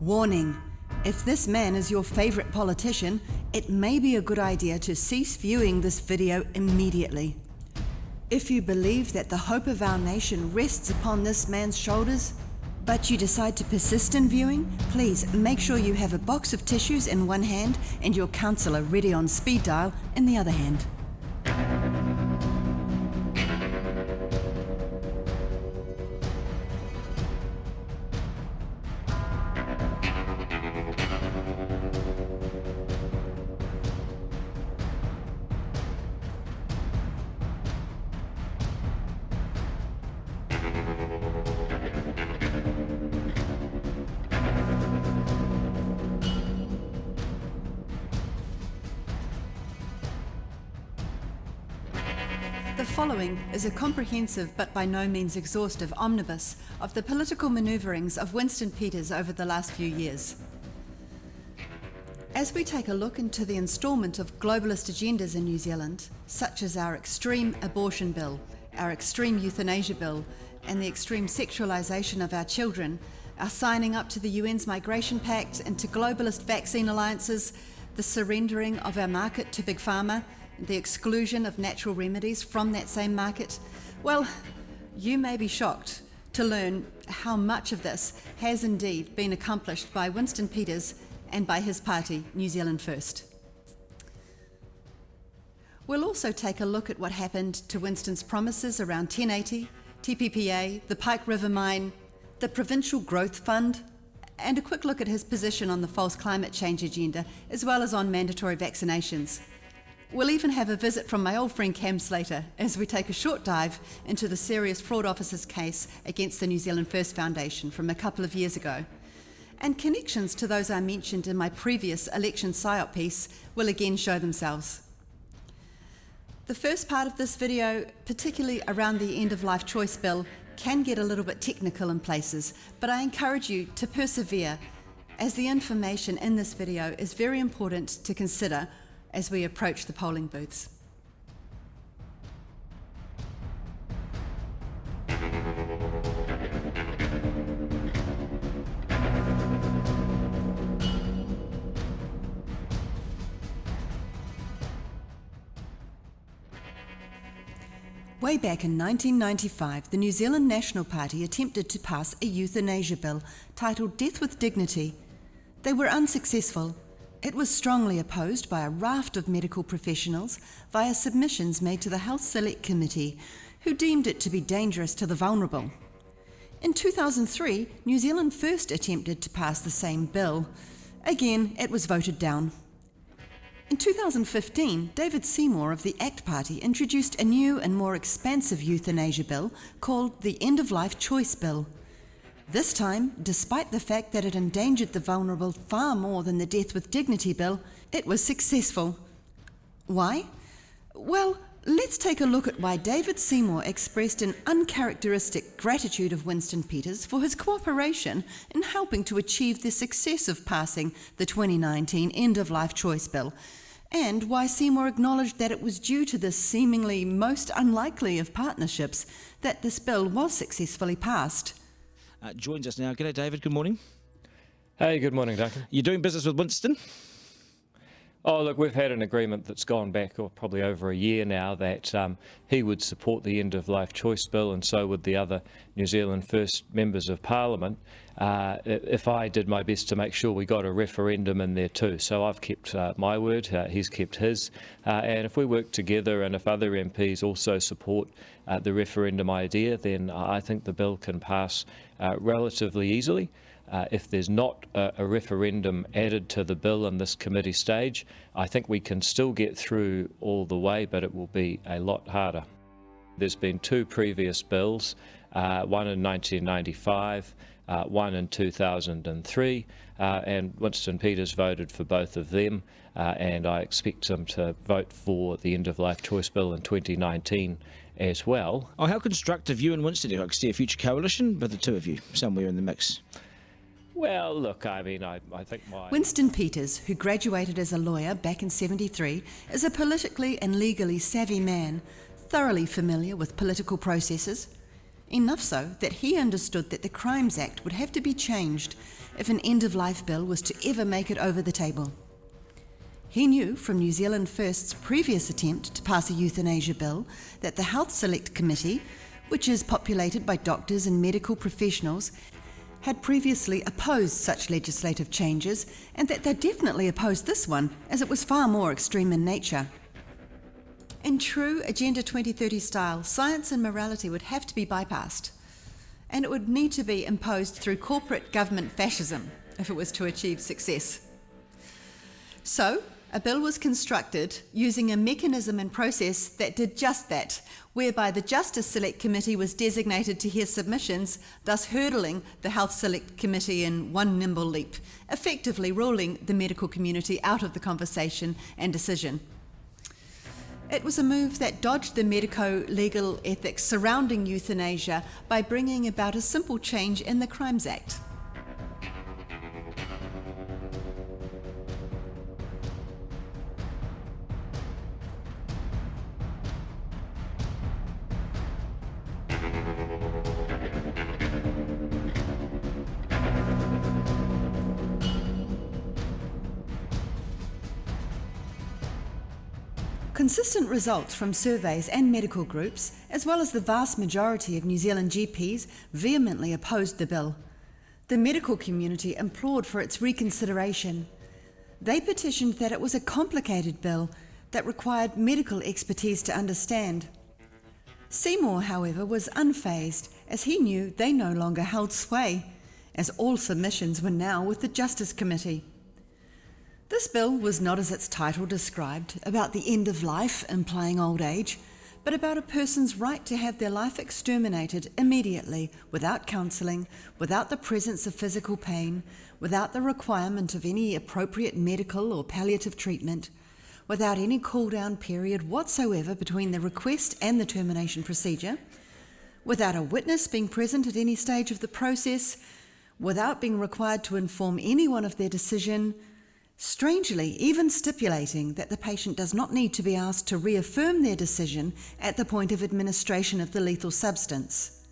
Warning: if this man is your favourite politician, it may be a good idea to cease viewing this video immediately. If you believe that the hope of our nation rests upon this man's shoulders, but you decide to persist in viewing, please make sure you have a box of tissues in one hand and your counsellor ready on speed dial in the other hand. The following is a comprehensive but by no means exhaustive omnibus of the political manoeuvrings of Winston Peters over the last few years. As we take a look into the instalment of globalist agendas in New Zealand, such as our extreme abortion bill, our extreme euthanasia bill, and the extreme sexualisation of our children, our signing up to the UN's Migration Pact and to globalist vaccine alliances, the surrendering of our market to Big Pharma, the exclusion of natural remedies from that same market, well, you may be shocked to learn how much of this has indeed been accomplished by Winston Peters and by his party, New Zealand First. We'll also take a look at what happened to Winston's promises around 1080, TPPA, the Pike River Mine, the Provincial Growth Fund, and a quick look at his position on the false climate change agenda, as well as on mandatory vaccinations. We'll even have a visit from my old friend Cam Slater as we take a short dive into the serious fraud officers case against the New Zealand First Foundation from a couple of years ago. And connections to those I mentioned in my previous election PSYOP piece will again show themselves. The first part of this video, particularly around the end-of-life choice bill, can get a little bit technical in places, but I encourage you to persevere as the information in this video is very important to consider as we approach the polling booths. Way back in 1995, the New Zealand National Party attempted to pass a euthanasia bill titled Death with Dignity. They were unsuccessful. It was strongly opposed by a raft of medical professionals via submissions made to the Health Select Committee, who deemed it to be dangerous to the vulnerable. In 2003, New Zealand First attempted to pass the same bill. Again, it was voted down. In 2015, David Seymour of the ACT Party introduced a new and more expansive euthanasia bill called the End-of-Life Choice Bill. This time, despite the fact that it endangered the vulnerable far more than the Death with Dignity bill, it was successful. Why? Well, let's take a look at why David Seymour expressed an uncharacteristic gratitude of Winston Peters for his cooperation in helping to achieve the success of passing the 2019 End-of-Life Choice Bill, and why Seymour acknowledged that it was due to this seemingly most unlikely of partnerships that this bill was successfully passed. Joins us now. G'day, David. Good morning. Hey, good morning, Duncan. You're doing business with Winston? Oh, look, we've had an agreement that's gone back probably over a year now that he would support the End-of-Life Choice Bill, and so would the other New Zealand First members of Parliament, if I did my best to make sure we got a referendum in there too. So I've kept my word, he's kept his, and if we work together and if other MPs also support the referendum idea, then I think the bill can pass relatively easily. If there's not a referendum added to the bill in this committee stage, I think we can still get through all the way, but it will be a lot harder. There's been two previous bills, one in 1995, one in 2003, and Winston Peters voted for both of them, and I expect him to vote for the End-of-Life Choice Bill in 2019 as well. Oh, how constructive you and Winston, I can see a future coalition with the two of you somewhere in the mix. Well, look, I mean, I think Winston Peters, who graduated as a lawyer back in '73, is a politically and legally savvy man, thoroughly familiar with political processes. enough so that he understood that the Crimes Act would have to be changed if an end-of-life bill was to ever make it over the table. He knew from New Zealand First's previous attempt to pass a euthanasia bill that the Health Select Committee, which is populated by doctors and medical professionals, had previously opposed such legislative changes, and that they definitely opposed this one, as it was far more extreme in nature. In true Agenda 2030 style, science and morality would have to be bypassed, and it would need to be imposed through corporate government fascism if it was to achieve success. So, a bill was constructed using a mechanism and process that did just that, whereby the Justice Select Committee was designated to hear submissions, thus hurdling the Health Select Committee in one nimble leap, effectively ruling the medical community out of the conversation and decision. It was a move that dodged the medico-legal ethics surrounding euthanasia by bringing about a simple change in the Crimes Act. Consistent results from surveys and medical groups, as well as the vast majority of New Zealand GPs, vehemently opposed the bill. The medical community implored for its reconsideration. They petitioned that it was a complicated bill that required medical expertise to understand. Seymour, however, was unfazed, as he knew they no longer held sway, as all submissions were now with the Justice Committee. This bill was not, as its title described, about the end of life, implying old age, but about a person's right to have their life exterminated immediately, without counselling, without the presence of physical pain, without the requirement of any appropriate medical or palliative treatment, without any cool-down period whatsoever between the request and the termination procedure, without a witness being present at any stage of the process, without being required to inform anyone of their decision, strangely even stipulating that the patient does not need to be asked to reaffirm their decision at the point of administration of the lethal substance.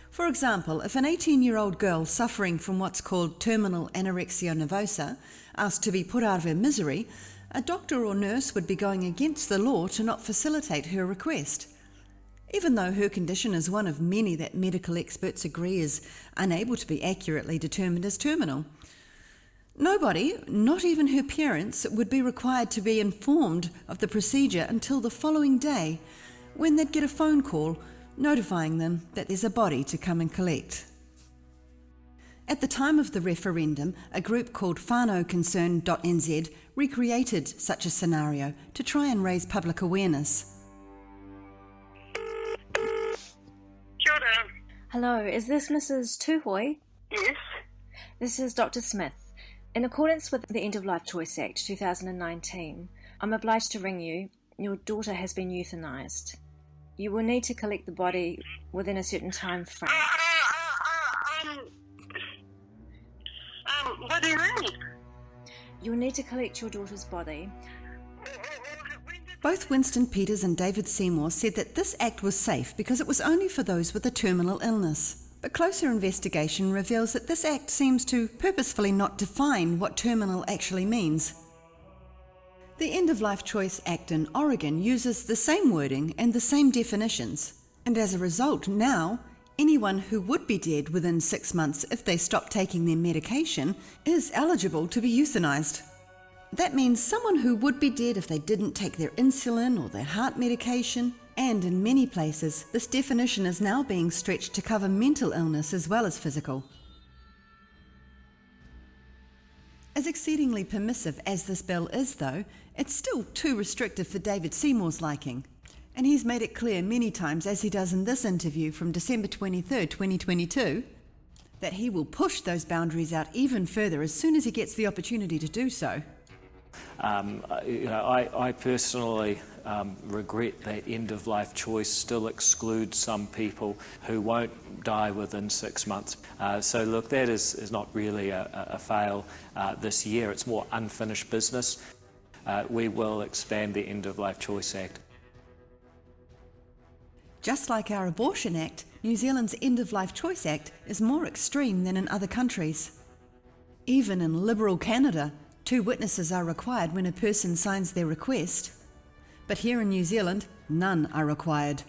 For example, if an 18-year-old girl suffering from what's called terminal anorexia nervosa asked to be put out of her misery, a doctor or nurse would be going against the law to not facilitate her request, even though her condition is one of many that medical experts agree is unable to be accurately determined as terminal. Nobody, not even her parents, would be required to be informed of the procedure until the following day, when they'd get a phone call notifying them that there's a body to come and collect. At the time of the referendum, a group called whānauconcern.nz recreated such a scenario to try and raise public awareness. Kia ora. Hello, is this Mrs. Tuhoi? Yes. This is Dr. Smith. In accordance with the End of Life Choice Act 2019, I'm obliged to ring you. Your daughter has been euthanised. You will need to collect the body within a certain time frame. What do you mean? You will need to collect your daughter's body. Both Winston Peters and David Seymour said that this act was safe because it was only for those with a terminal illness. But closer investigation reveals that this act seems to purposefully not define what terminal actually means. The End of Life Choice Act in Oregon uses the same wording and the same definitions, and as a result now, anyone who would be dead within 6 months if they stop taking their medication is eligible to be euthanized. That means someone who would be dead if they didn't take their insulin or their heart medication, and in many places, this definition is now being stretched to cover mental illness as well as physical. As exceedingly permissive as this bill is, though, it's still too restrictive for David Seymour's liking. And he's made it clear many times, as he does in this interview from December 23, 2022, that he will push those boundaries out even further as soon as he gets the opportunity to do so. I personally regret that end-of-life choice still excludes some people who won't die within 6 months. So look, that is not really a fail this year. It's more unfinished business. We will expand the End-of-Life Choice Act. Just like our Abortion Act, New Zealand's End of Life Choice Act is more extreme than in other countries. Even in liberal Canada, 2 witnesses are required when a person signs their request. But here in New Zealand, none are required.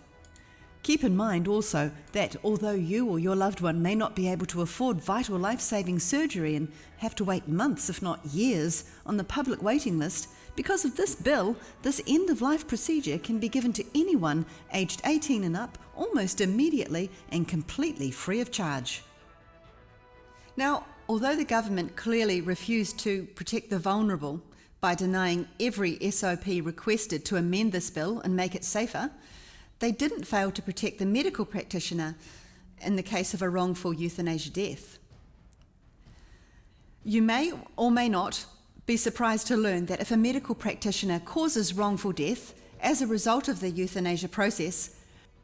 Keep in mind also that although you or your loved one may not be able to afford vital life-saving surgery and have to wait months, if not years, on the public waiting list, because of this bill, this end-of-life procedure can be given to anyone aged 18 and up almost immediately and completely free of charge. Now, although the government clearly refused to protect the vulnerable by denying every SOP requested to amend this bill and make it safer, they didn't fail to protect the medical practitioner in the case of a wrongful euthanasia death. You may or may not be surprised to learn that if a medical practitioner causes wrongful death as a result of the euthanasia process,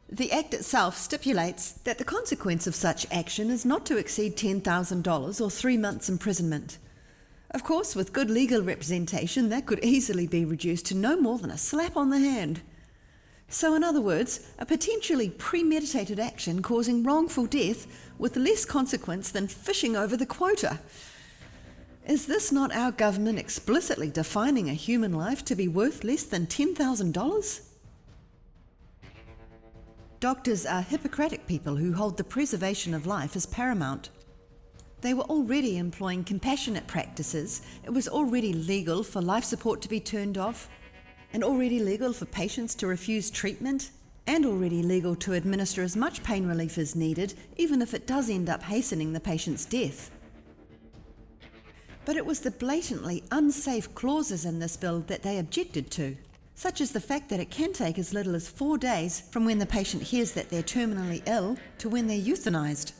the Act itself stipulates that the consequence of such action is not to exceed $10,000 or 3 months imprisonment. Of course, with good legal representation, that could easily be reduced to no more than a slap on the hand. So in other words, a potentially premeditated action causing wrongful death with less consequence than fishing over the quota. Is this not our government explicitly defining a human life to be worth less than $10,000? Doctors are Hippocratic people who hold the preservation of life as paramount. They were already employing compassionate practices. It was already legal for life support to be turned off, and already legal for patients to refuse treatment, and already legal to administer as much pain relief as needed, even if it does end up hastening the patient's death. But it was the blatantly unsafe clauses in this bill that they objected to, such as the fact that it can take as little as 4 days from when the patient hears that they're terminally ill to when they're euthanized.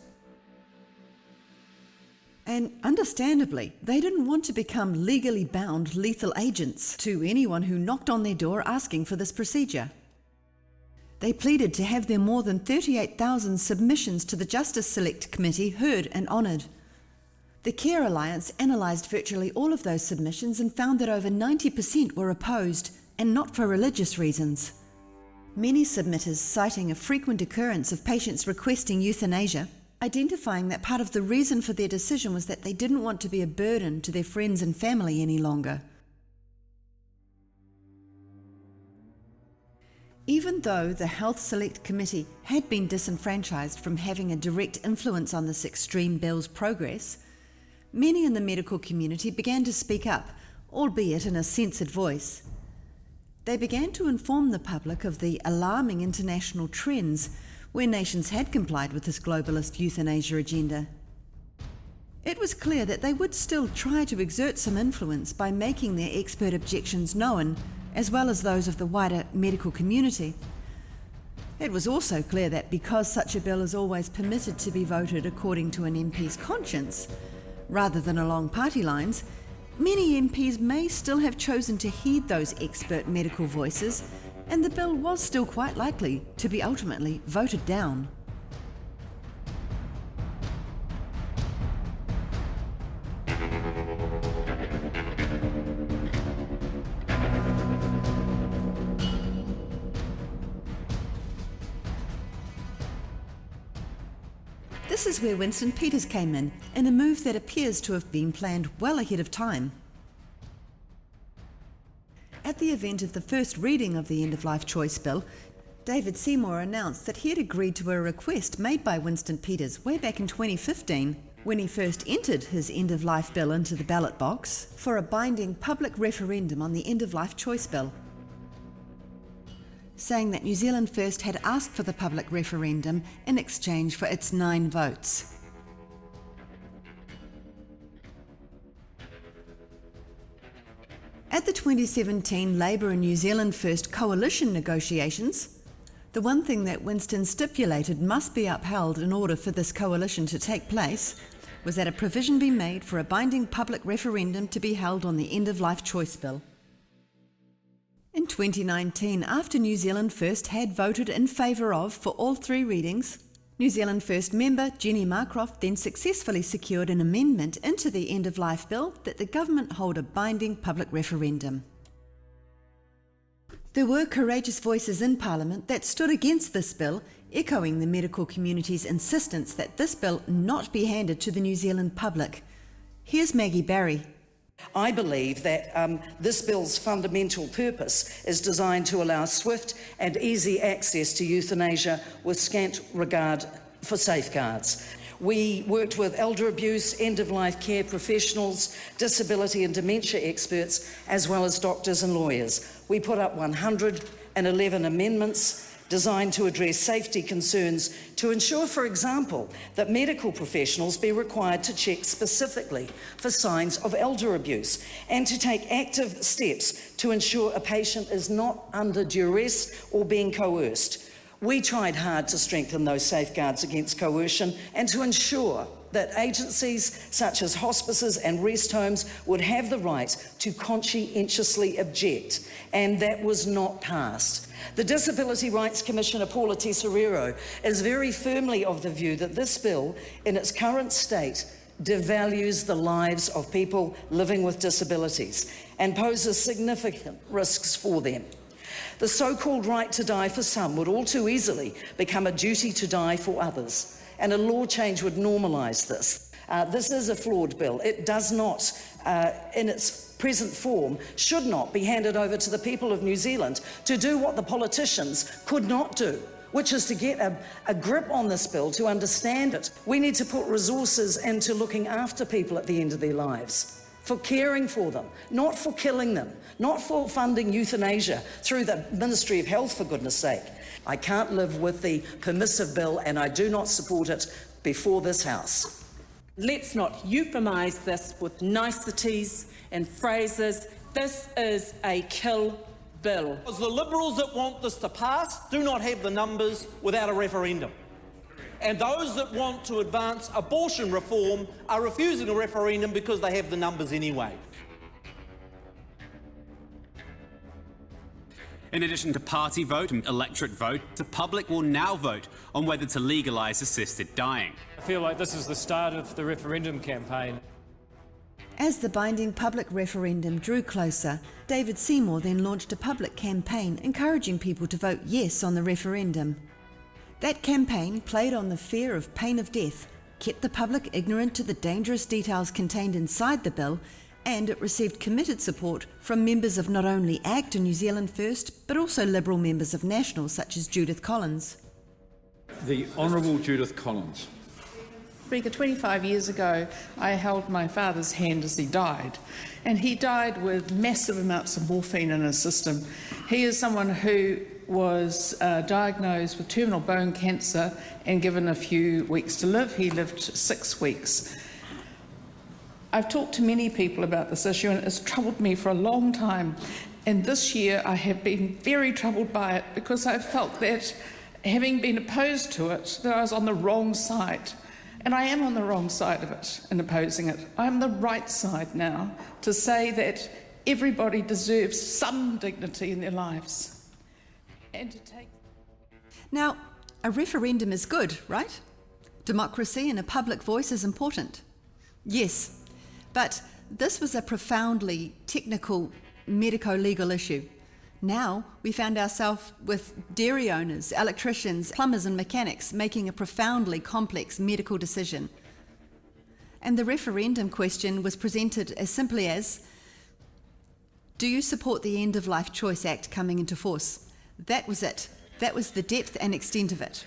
And understandably, they didn't want to become legally bound lethal agents to anyone who knocked on their door asking for this procedure. They pleaded to have their more than 38,000 submissions to the Justice Select Committee heard and honoured. The Care Alliance analysed virtually all of those submissions and found that over 90% were opposed, and not for religious reasons. Many submitters citing a frequent occurrence of patients requesting euthanasia, identifying that part of the reason for their decision was that they didn't want to be a burden to their friends and family any longer. Even though the Health Select Committee had been disenfranchised from having a direct influence on this extreme bill's progress, many in the medical community began to speak up, albeit in a censored voice. They began to inform the public of the alarming international trends where nations had complied with this globalist euthanasia agenda. It was clear that they would still try to exert some influence by making their expert objections known, as well as those of the wider medical community. It was also clear that because such a bill is always permitted to be voted according to an MP's conscience, rather than along party lines, many MPs may still have chosen to heed those expert medical voices, and the bill was still quite likely to be ultimately voted down. This is where Winston Peters came in a move that appears to have been planned well ahead of time. At the event of the first reading of the End-of-Life Choice Bill, David Seymour announced that he had agreed to a request made by Winston Peters way back in 2015, when he first entered his End-of-Life Bill into the ballot box, for a binding public referendum on the End-of-Life Choice Bill, saying that New Zealand First had asked for the public referendum in exchange for its 9 votes. At the 2017 Labour and New Zealand First coalition negotiations, the one thing that Winston stipulated must be upheld in order for this coalition to take place was that a provision be made for a binding public referendum to be held on the End-of-Life Choice Bill. In 2019, after New Zealand First had voted in favour of for all 3 readings, New Zealand First member Jenny Marcroft then successfully secured an amendment into the End-of-Life Bill that the government hold a binding public referendum. There were courageous voices in Parliament that stood against this bill, echoing the medical community's insistence that this bill not be handed to the New Zealand public. Here's Maggie Barry. I believe that this bill's fundamental purpose is designed to allow swift and easy access to euthanasia with scant regard for safeguards. We worked with elder abuse, end-of-life care professionals, disability and dementia experts, as well as doctors and lawyers. We put up 111 amendments designed to address safety concerns to ensure, for example, that medical professionals be required to check specifically for signs of elder abuse and to take active steps to ensure a patient is not under duress or being coerced. We tried hard to strengthen those safeguards against coercion and to ensure that agencies such as hospices and rest homes would have the right to conscientiously object, and that was not passed. The Disability Rights Commissioner, Paula Tesoriero, is very firmly of the view that this bill, in its current state, devalues the lives of people living with disabilities and poses significant risks for them. The so-called right to die for some would all too easily become a duty to die for others, and a law change would normalise this. This is a flawed bill. It does not, in its present form, should not be handed over to the people of New Zealand to do what the politicians could not do, which is to get a grip on this bill, to understand it. We need to put resources into looking after people at the end of their lives, for caring for them, not for killing them, not for funding euthanasia through the Ministry of Health, for goodness sake. I can't live with the permissive bill, and I do not support it before this House. Let's not euphemise this with niceties and phrases. This is a kill bill. Because the Liberals that want this to pass do not have the numbers without a referendum. And those that want to advance abortion reform are refusing a referendum because they have the numbers anyway. In addition to party vote and electorate vote, the public will now vote on whether to legalise assisted dying. I feel like this is the start of the referendum campaign. As the binding public referendum drew closer, David Seymour then launched a public campaign encouraging people to vote yes on the referendum. That campaign played on the fear of pain of death, kept the public ignorant to the dangerous details contained inside the bill, and it received committed support from members of not only ACT and New Zealand First, but also Liberal members of National, such as Judith Collins. The Honourable Judith Collins. Speaker, 25 years ago, I held my father's hand as he died, and he died with massive amounts of morphine in his system. He is someone who was diagnosed with terminal bone cancer and given a few weeks to live. He lived 6 weeks. I've talked to many people about this issue, and it's troubled me for a long time. And this year I have been very troubled by it because I felt that, having been opposed to it, that I was on the wrong side. And I am on the wrong side of it in opposing it. I'm the right side now to say that everybody deserves some dignity in their lives. And to take... Now, a referendum is good, right? Democracy and a public voice is important. Yes. But this was a profoundly technical medico-legal issue. Now we found ourselves with dairy owners, electricians, plumbers and mechanics making a profoundly complex medical decision. And the referendum question was presented as simply as, do you support the End of Life Choice Act coming into force? That was it. That was the depth and extent of it.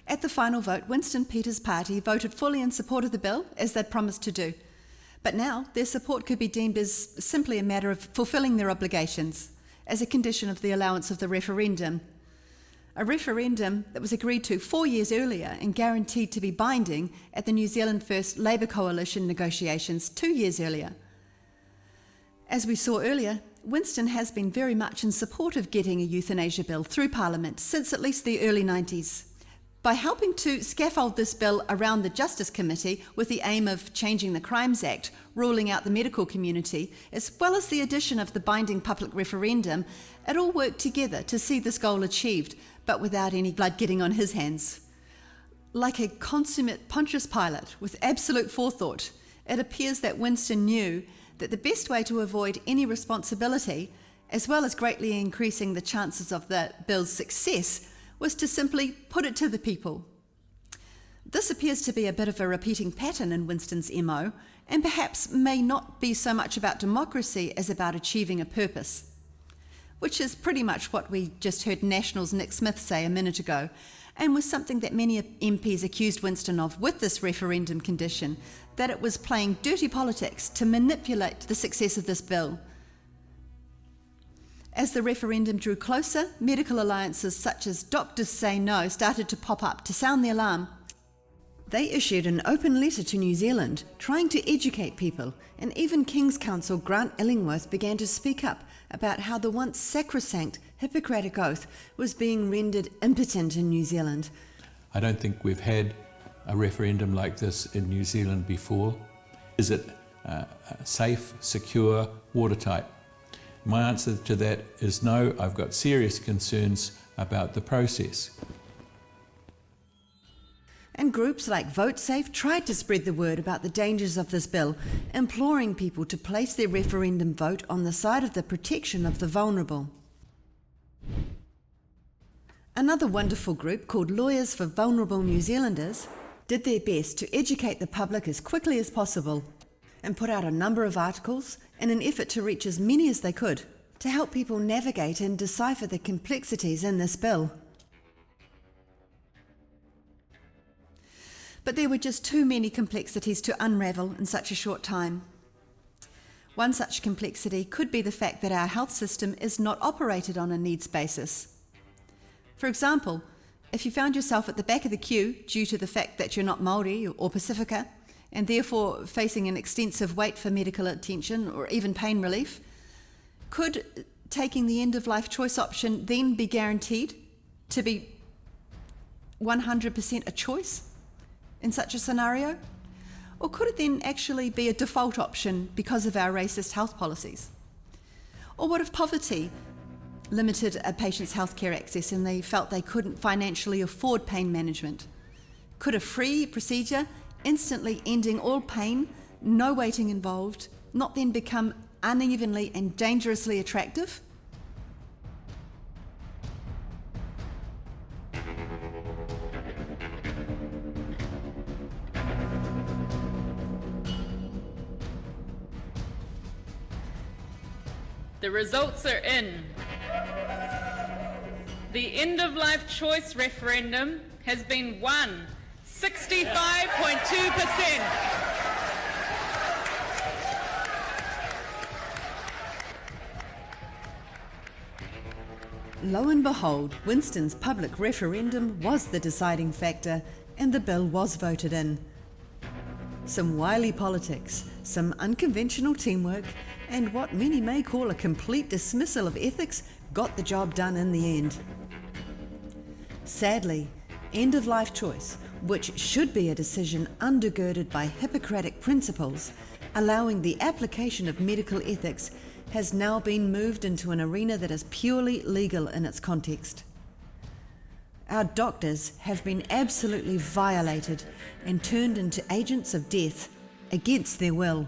At the final vote, Winston Peters' party voted fully in support of the bill, as they'd promised to do. But now their support could be deemed as simply a matter of fulfilling their obligations, as a condition of the allowance of the referendum. A referendum that was agreed to 4 years earlier and guaranteed to be binding at the New Zealand First Labour Coalition negotiations 2 years earlier. As we saw earlier, Winston has been very much in support of getting a euthanasia bill through Parliament since at least the early 90s. By helping to scaffold this bill around the Justice Committee with the aim of changing the Crimes Act, ruling out the medical community, as well as the addition of the binding public referendum, it all worked together to see this goal achieved, but without any blood getting on his hands. Like a consummate Pontius Pilate with absolute forethought, it appears that Winston knew that the best way to avoid any responsibility, as well as greatly increasing the chances of the bill's success, was to simply put it to the people. This appears to be a bit of a repeating pattern in Winston's MO, and perhaps may not be so much about democracy as about achieving a purpose, which is pretty much what we just heard National's Nick Smith say a minute ago, and was something that many MPs accused Winston of with this referendum condition, that it was playing dirty politics to manipulate the success of this bill. As the referendum drew closer, medical alliances such as Doctors Say No started to pop up to sound the alarm. They issued an open letter to New Zealand, trying to educate people, and even King's Counsel Grant Illingworth began to speak up about how the once sacrosanct Hippocratic Oath was being rendered impotent in New Zealand. I don't think we've had a referendum like this in New Zealand before. Is it safe, secure, watertight? My answer to that is no. I've got serious concerns about the process. And groups like VoteSafe tried to spread the word about the dangers of this bill, imploring people to place their referendum vote on the side of the protection of the vulnerable. Another wonderful group called Lawyers for Vulnerable New Zealanders did their best to educate the public as quickly as possible and put out a number of articles in an effort to reach as many as they could to help people navigate and decipher the complexities in this bill. But there were just too many complexities to unravel in such a short time. One such complexity could be the fact that our health system is not operated on a needs basis. For example, if you found yourself at the back of the queue due to the fact that you're not Māori or Pacifica, and therefore facing an extensive wait for medical attention or even pain relief, could taking the end-of-life choice option then be guaranteed to be 100% a choice in such a scenario? Or could it then actually be a default option because of our racist health policies? Or what if poverty limited a patient's healthcare access and they felt they couldn't financially afford pain management? Could a free procedure instantly ending all pain, no waiting involved, not then become unevenly and dangerously attractive? The results are in. The end-of-life choice referendum has been won, 65.2%. Lo and behold, Winston's public referendum was the deciding factor, and the bill was voted in. Some wily politics, some unconventional teamwork, and what many may call a complete dismissal of ethics got the job done in the end. Sadly, end-of-life choice, which should be a decision undergirded by Hippocratic principles, allowing the application of medical ethics, has now been moved into an arena that is purely legal in its context. Our doctors have been absolutely violated and turned into agents of death against their will.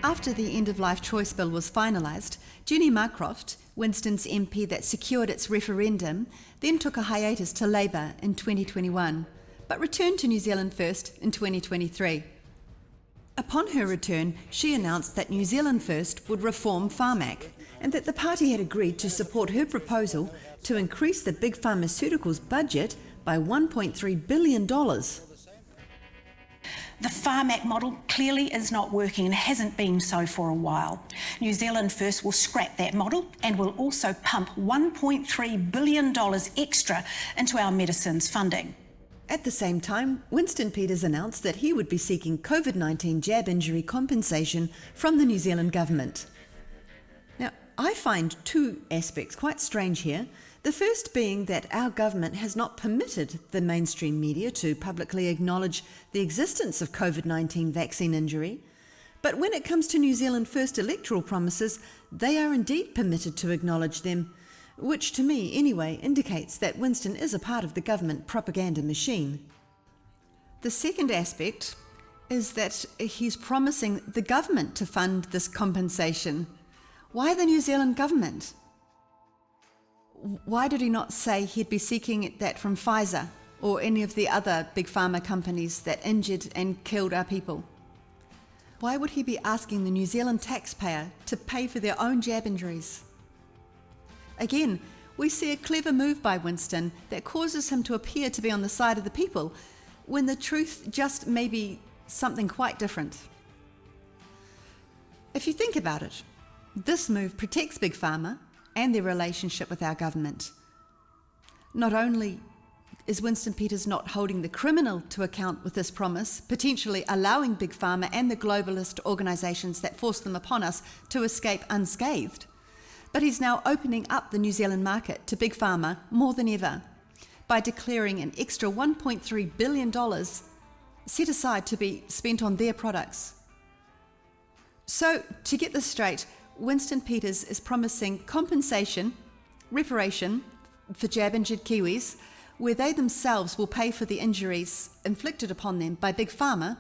After the end-of-life choice bill was finalised, Jenny Marcroft, Winston's MP that secured its referendum, then took a hiatus to Labour in 2021, but returned to New Zealand First in 2023. Upon her return, she announced that New Zealand First would reform Pharmac, and that the party had agreed to support her proposal to increase the big pharmaceuticals budget by $1.3 billion. The Pharmac model clearly is not working and hasn't been so for a while. New Zealand First will scrap that model and will also pump $1.3 billion extra into our medicines funding. At the same time, Winston Peters announced that he would be seeking COVID-19 jab injury compensation from the New Zealand government. Now, I find two aspects quite strange here. The first being that our government has not permitted the mainstream media to publicly acknowledge the existence of COVID-19 vaccine injury, but But when it comes to New Zealand First electoral promises, they are indeed permitted to acknowledge them, which to me anyway indicates that Winston is a part of the government propaganda machine. The second aspect is that he's promising the government to fund this compensation. Why the New Zealand government? Why did he not say he'd be seeking that from Pfizer or any of the other big pharma companies that injured and killed our people? Why would he be asking the New Zealand taxpayer to pay for their own jab injuries? Again, we see a clever move by Winston that causes him to appear to be on the side of the people, when the truth just may be something quite different. If you think about it, this move protects Big Pharma and their relationship with our government. Not only is Winston Peters not holding the criminal to account with this promise, potentially allowing Big Pharma and the globalist organisations that force them upon us to escape unscathed, but he's now opening up the New Zealand market to Big Pharma more than ever by declaring an extra $1.3 billion set aside to be spent on their products. So, to get this straight, Winston Peters is promising compensation, reparation for jab-injured Kiwis, where they themselves will pay for the injuries inflicted upon them by Big Pharma,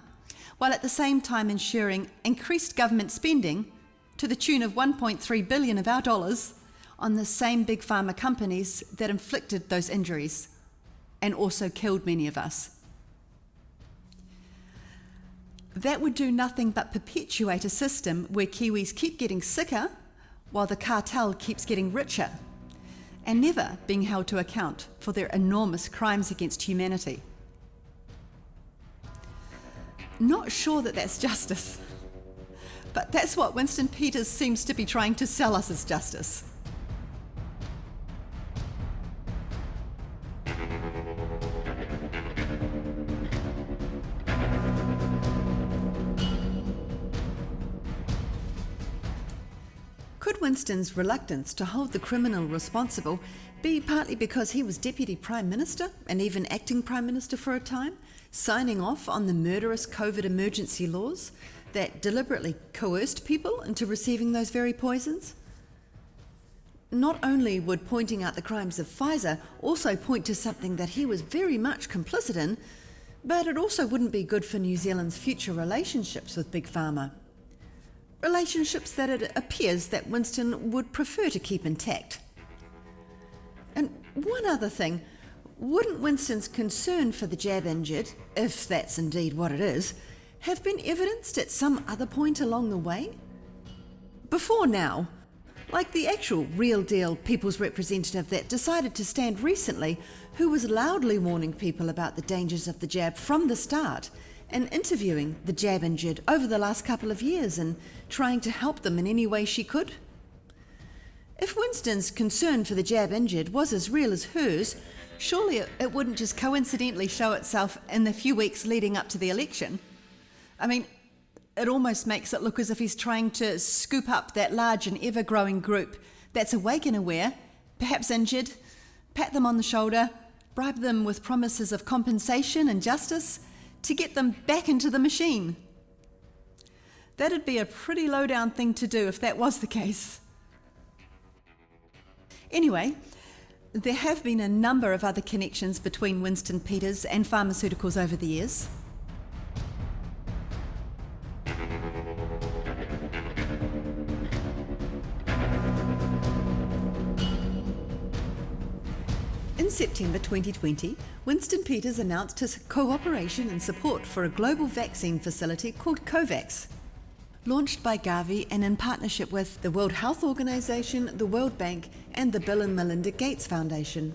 while at the same time ensuring increased government spending to the tune of $1.3 billion of our dollars on the same Big Pharma companies that inflicted those injuries and also killed many of us. That would do nothing but perpetuate a system where Kiwis keep getting sicker while the cartel keeps getting richer and never being held to account for their enormous crimes against humanity. Not sure that that's justice, but that's what Winston Peters seems to be trying to sell us as justice. Could Winston's reluctance to hold the criminal responsible be partly because he was Deputy Prime Minister and even Acting Prime Minister for a time, signing off on the murderous COVID emergency laws that deliberately coerced people into receiving those very poisons? Not only would pointing out the crimes of Pfizer also point to something that he was very much complicit in, but it also wouldn't be good for New Zealand's future relationships with Big Pharma. Relationships that it appears that Winston would prefer to keep intact. And one other thing, wouldn't Winston's concern for the jab injured, if that's indeed what it is, have been evidenced at some other point along the way? Before now, like the actual real deal people's representative that decided to stand recently, who was loudly warning people about the dangers of the jab from the start, and interviewing the jab injured over the last couple of years and trying to help them in any way she could. If Winston's concern for the jab injured was as real as hers, surely it wouldn't just coincidentally show itself in the few weeks leading up to the election. I mean, it almost makes it look as if he's trying to scoop up that large and ever-growing group that's awake and aware, perhaps injured, pat them on the shoulder, bribe them with promises of compensation and justice, to get them back into the machine. That'd be a pretty low-down thing to do if that was the case. Anyway, there have been a number of other connections between Winston Peters and pharmaceuticals over the years. In September 2020, Winston Peters announced his cooperation and support for a global vaccine facility called COVAX, launched by Gavi and in partnership with the World Health Organization, the World Bank, and the Bill and Melinda Gates Foundation.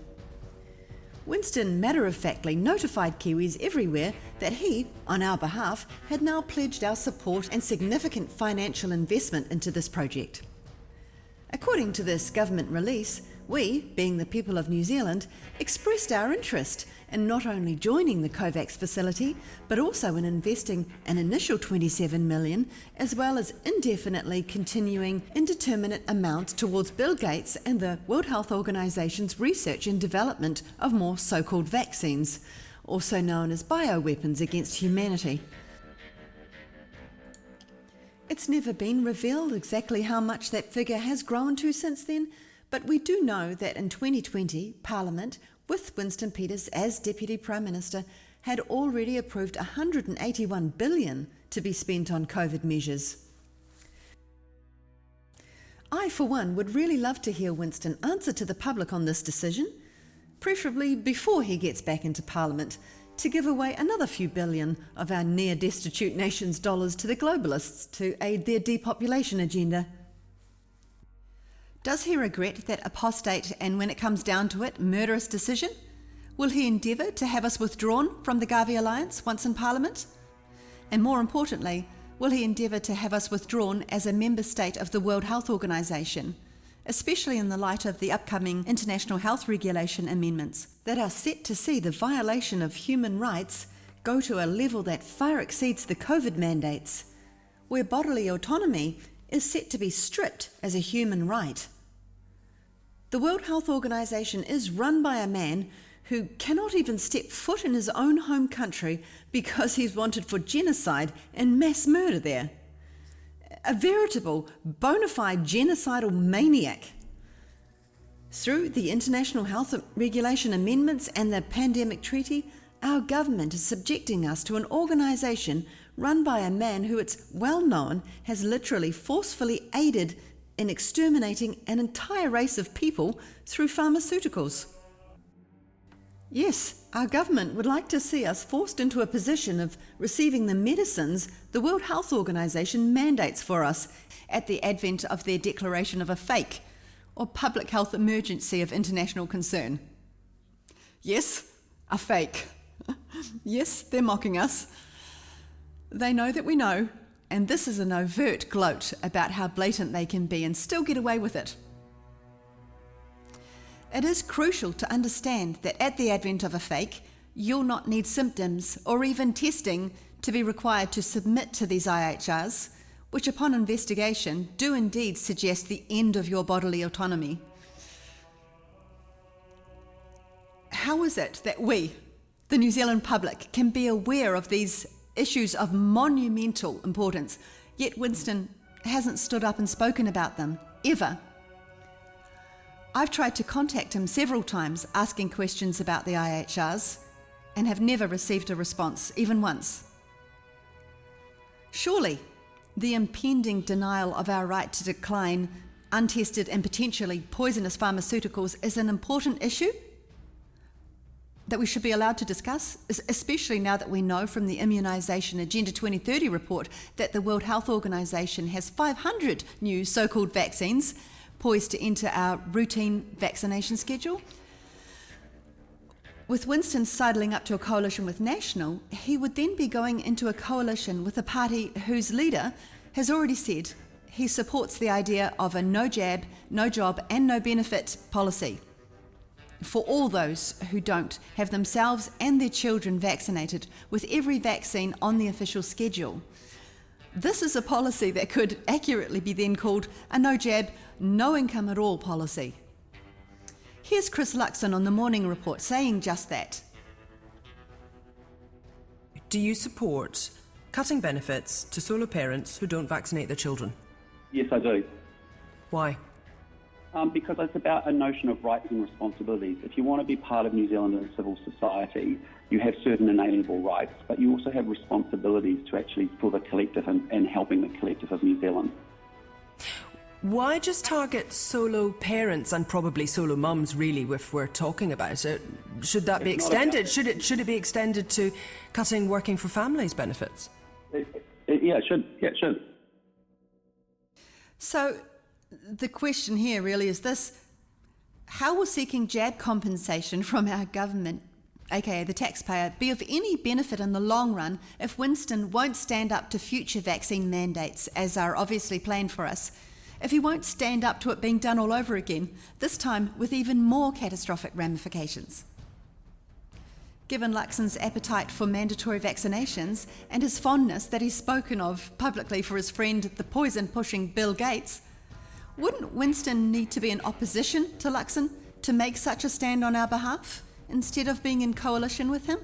Winston matter-of-factly notified Kiwis everywhere that he, on our behalf, had now pledged our support and significant financial investment into this project. According to this government release, we, being the people of New Zealand, expressed our interest in not only joining the COVAX facility, but also in investing an initial $27 million, as well as indefinitely continuing indeterminate amounts towards Bill Gates and the World Health Organization's research and development of more so-called vaccines, also known as bioweapons against humanity. It's never been revealed exactly how much that figure has grown to since then, but we do know that in 2020, Parliament, with Winston Peters as Deputy Prime Minister, had already approved $181 billion to be spent on COVID measures. I, for one, would really love to hear Winston answer to the public on this decision, preferably before he gets back into Parliament, to give away another few billion of our near-destitute nation's dollars to the globalists to aid their depopulation agenda. Does he regret that apostate and, when it comes down to it, murderous decision? Will he endeavour to have us withdrawn from the Garvey Alliance once in Parliament? And more importantly, will he endeavour to have us withdrawn as a member state of the World Health Organization, especially in the light of the upcoming international health regulation amendments that are set to see the violation of human rights go to a level that far exceeds the COVID mandates, where bodily autonomy is set to be stripped as a human right? The World Health Organization is run by a man who cannot even step foot in his own home country because he's wanted for genocide and mass murder there. A veritable, bona fide genocidal maniac. Through the International Health Regulation Amendments and the Pandemic Treaty, our government is subjecting us to an organisation run by a man who, it's well known, has literally forcefully aided in exterminating an entire race of people through pharmaceuticals. Yes, our government would like to see us forced into a position of receiving the medicines the World Health Organization mandates for us at the advent of their declaration of a fake or public health emergency of international concern. Yes, a fake. Yes, they're mocking us. They know that we know, and this is an overt gloat about how blatant they can be and still get away with it. It is crucial to understand that at the advent of a fake, you'll not need symptoms or even testing to be required to submit to these IHRs, which upon investigation do indeed suggest the end of your bodily autonomy. How is it that we, the New Zealand public, can be aware of these issues of monumental importance, yet Winston hasn't stood up and spoken about them, ever? I've tried to contact him several times asking questions about the IHRs and have never received a response, even once. Surely, the impending denial of our right to decline untested and potentially poisonous pharmaceuticals is an important issue that we should be allowed to discuss, especially now that we know from the Immunisation Agenda 2030 report that the World Health Organization has 500 new so-called vaccines poised to enter our routine vaccination schedule. With Winston sidling up to a coalition with National, he would then be going into a coalition with a party whose leader has already said he supports the idea of a no jab, no job and no benefit policy for all those who don't have themselves and their children vaccinated with every vaccine on the official schedule. This is a policy that could accurately be then called a no jab, no income at all policy. Here's Chris Luxon on the Morning Report saying just that. Do you support cutting benefits to solo parents who don't vaccinate their children? Yes, I do. Why? Because it's about a notion of rights and responsibilities. If you want to be part of New Zealand and civil society, you have certain inalienable rights, but you also have responsibilities to actually for the collective and helping the collective of New Zealand. Why just target solo parents and probably solo mums, really, if we're talking about it? Should that be extended? Should it be extended to cutting working for families benefits? Yeah, it should. Yeah, it should. So the question here really is this: how will seeking jab compensation from our government, aka the taxpayer, be of any benefit in the long run if Winston won't stand up to future vaccine mandates as are obviously planned for us? If he won't stand up to it being done all over again, this time with even more catastrophic ramifications? Given Luxon's appetite for mandatory vaccinations and his fondness that he's spoken of publicly for his friend, the poison-pushing Bill Gates, wouldn't Winston need to be in opposition to Luxon to make such a stand on our behalf, instead of being in coalition with him?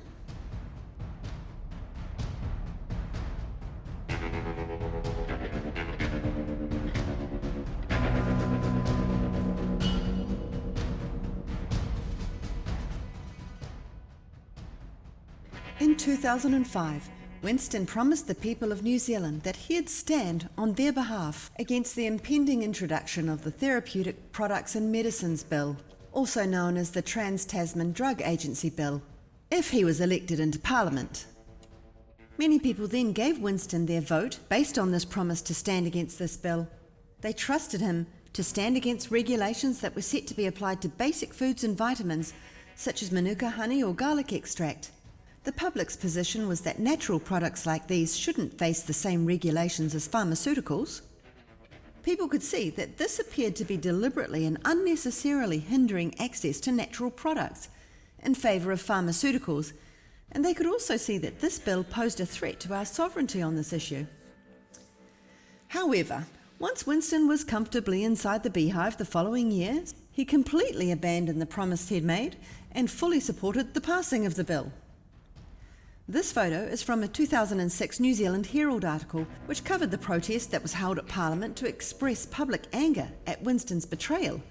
In 2005, Winston promised the people of New Zealand that he'd stand on their behalf against the impending introduction of the Therapeutic Products and Medicines Bill, also known as the Trans-Tasman Drug Agency Bill, if he was elected into Parliament. Many people then gave Winston their vote based on this promise to stand against this bill. They trusted him to stand against regulations that were set to be applied to basic foods and vitamins, such as manuka honey or garlic extract. The public's position was that natural products like these shouldn't face the same regulations as pharmaceuticals. People could see that this appeared to be deliberately and unnecessarily hindering access to natural products in favour of pharmaceuticals, and they could also see that this bill posed a threat to our sovereignty on this issue. However, once Winston was comfortably inside the beehive the following year, he completely abandoned the promise he'd made and fully supported the passing of the bill. This photo is from a 2006 New Zealand Herald article which covered the protest that was held at Parliament to express public anger at Winston's betrayal.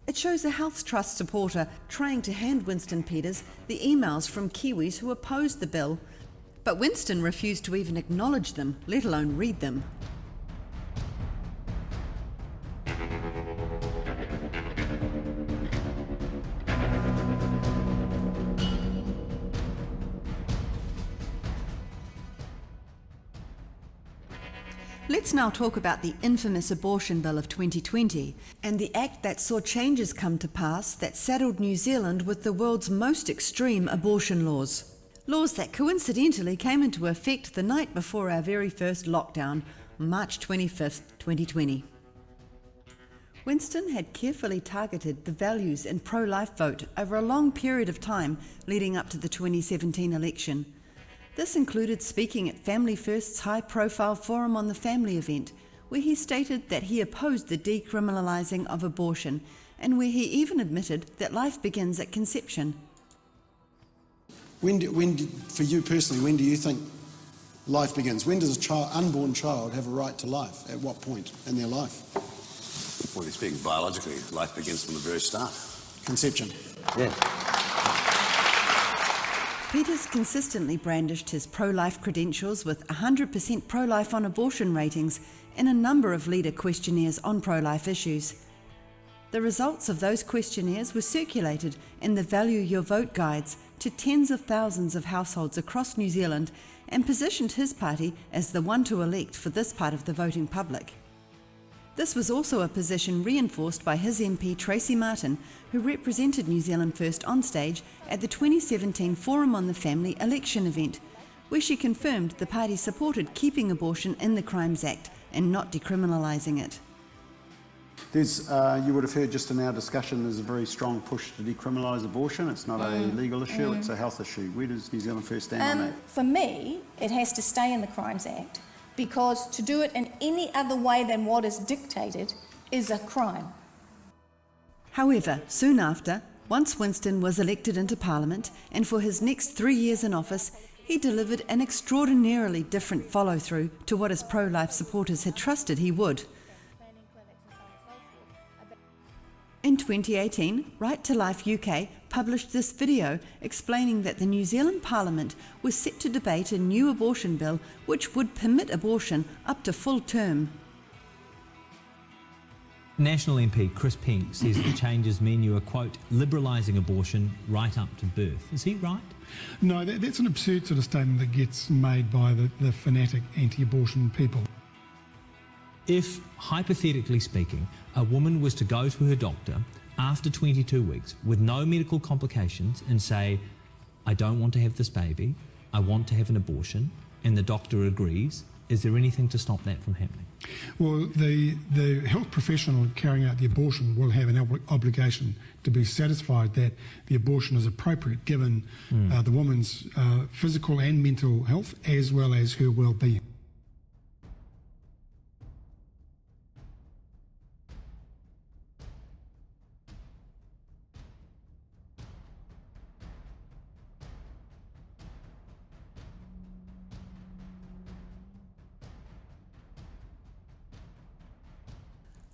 It shows a Health Trust supporter trying to hand Winston Peters the emails from Kiwis who opposed the bill, but Winston refused to even acknowledge them, let alone read them. Let's now talk about the infamous Abortion Bill of 2020 and the act that saw changes come to pass that saddled New Zealand with the world's most extreme abortion laws. Laws that coincidentally came into effect the night before our very first lockdown, March 25th, 2020. Winston had carefully targeted the values and pro-life vote over a long period of time leading up to the 2017 election. This included speaking at Family First's high-profile Forum on the Family event, where he stated that he opposed the decriminalising of abortion, and where he even admitted that life begins at conception. For you personally, when do you think life begins? When does unborn child have a right to life? At what point in their life? Well, speaking biologically, life begins from the very start. Conception. Yeah. Peters consistently brandished his pro-life credentials with 100% pro-life on abortion ratings in a number of leader questionnaires on pro-life issues. The results of those questionnaires were circulated in the Value Your Vote guides to tens of thousands of households across New Zealand and positioned his party as the one to elect for this part of the voting public. This was also a position reinforced by his MP Tracy Martin, who represented New Zealand First on stage at the 2017 Forum on the Family election event, where she confirmed the party supported keeping abortion in the Crimes Act and not decriminalising it. You would have heard just in our discussion, there's a very strong push to decriminalise abortion. It's not a legal issue, it's a health issue. Where does New Zealand First stand on that? For me, it has to stay in the Crimes Act, because to do it in any other way than what is dictated is a crime. However, soon after, once Winston was elected into Parliament, and for his next 3 years in office, he delivered an extraordinarily different follow-through to what his pro-life supporters had trusted he would. In 2018, Right to Life UK published this video explaining that the New Zealand Parliament was set to debate a new abortion bill which would permit abortion up to full term. National MP Chris Pink says the changes mean you are, quote, liberalising abortion right up to birth. Is he right? No, that's an absurd sort of statement that gets made by the fanatic anti-abortion people. If, hypothetically speaking, a woman was to go to her doctor after 22 weeks with no medical complications and say, I don't want to have this baby, I want to have an abortion, and the doctor agrees, is there anything to stop that from happening? Well, the health professional carrying out the abortion will have an obligation to be satisfied that the abortion is appropriate given the woman's physical and mental health as well as her well-being.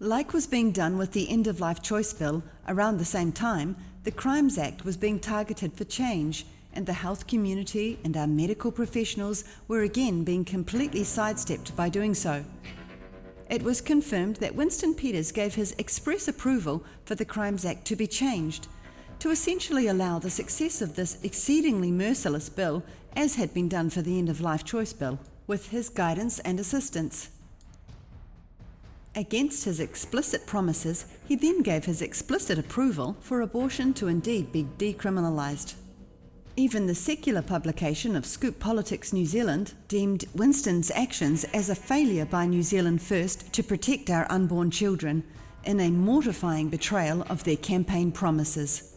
Like was being done with the End-of-Life Choice Bill, around the same time, the Crimes Act was being targeted for change, and the health community and our medical professionals were again being completely sidestepped by doing so. It was confirmed that Winston Peters gave his express approval for the Crimes Act to be changed, to essentially allow the success of this exceedingly merciless bill, as had been done for the End of Life Choice Bill, with his guidance and assistance. Against his explicit promises, he then gave his explicit approval for abortion to indeed be decriminalised. Even the secular publication of Scoop Politics New Zealand deemed Winston's actions as a failure by New Zealand First to protect our unborn children, in a mortifying betrayal of their campaign promises.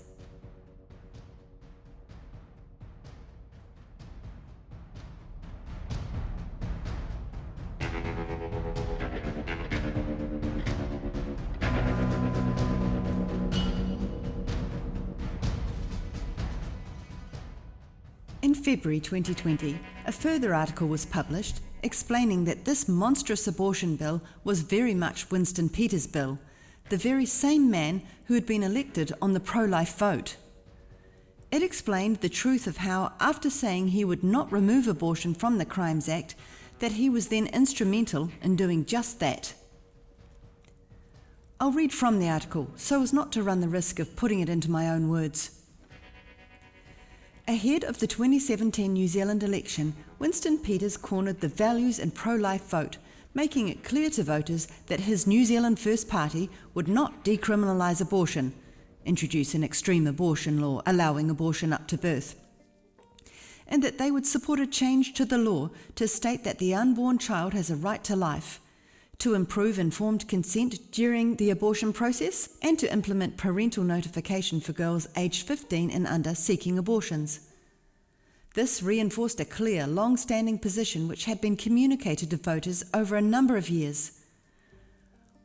In February 2020, a further article was published explaining that this monstrous abortion bill was very much Winston Peters' bill, the very same man who had been elected on the pro-life vote. It explained the truth of how, after saying he would not remove abortion from the Crimes Act, that he was then instrumental in doing just that. I'll read from the article so as not to run the risk of putting it into my own words. Ahead of the 2017 New Zealand election, Winston Peters cornered the values and pro-life vote, making it clear to voters that his New Zealand First Party would not decriminalise abortion, introduce an extreme abortion law allowing abortion up to birth, and that they would support a change to the law to state that the unborn child has a right to life, to improve informed consent during the abortion process, and to implement parental notification for girls aged 15 and under seeking abortions. This reinforced a clear, long-standing position which had been communicated to voters over a number of years.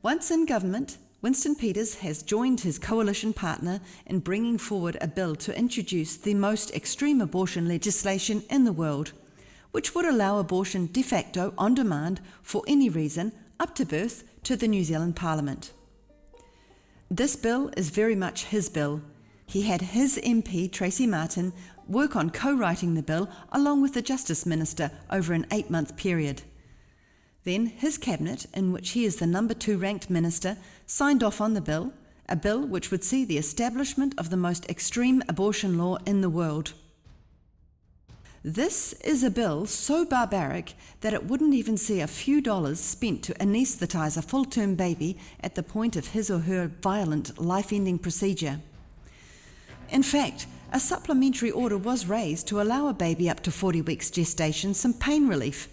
Once in government, Winston Peters has joined his coalition partner in bringing forward a bill to introduce the most extreme abortion legislation in the world, which would allow abortion de facto on demand for any reason up to birth to the New Zealand Parliament. This bill is very much his bill. He had his MP, Tracy Martin, work on co-writing the bill along with the Justice Minister over an 8-month period. Then his cabinet, in which he is the number 2 ranked minister, signed off on the bill, a bill which would see the establishment of the most extreme abortion law in the world. This is a bill so barbaric that it wouldn't even see a few dollars spent to anaesthetise a full-term baby at the point of his or her violent, life-ending procedure. In fact, a supplementary order was raised to allow a baby up to 40 weeks gestation some pain relief,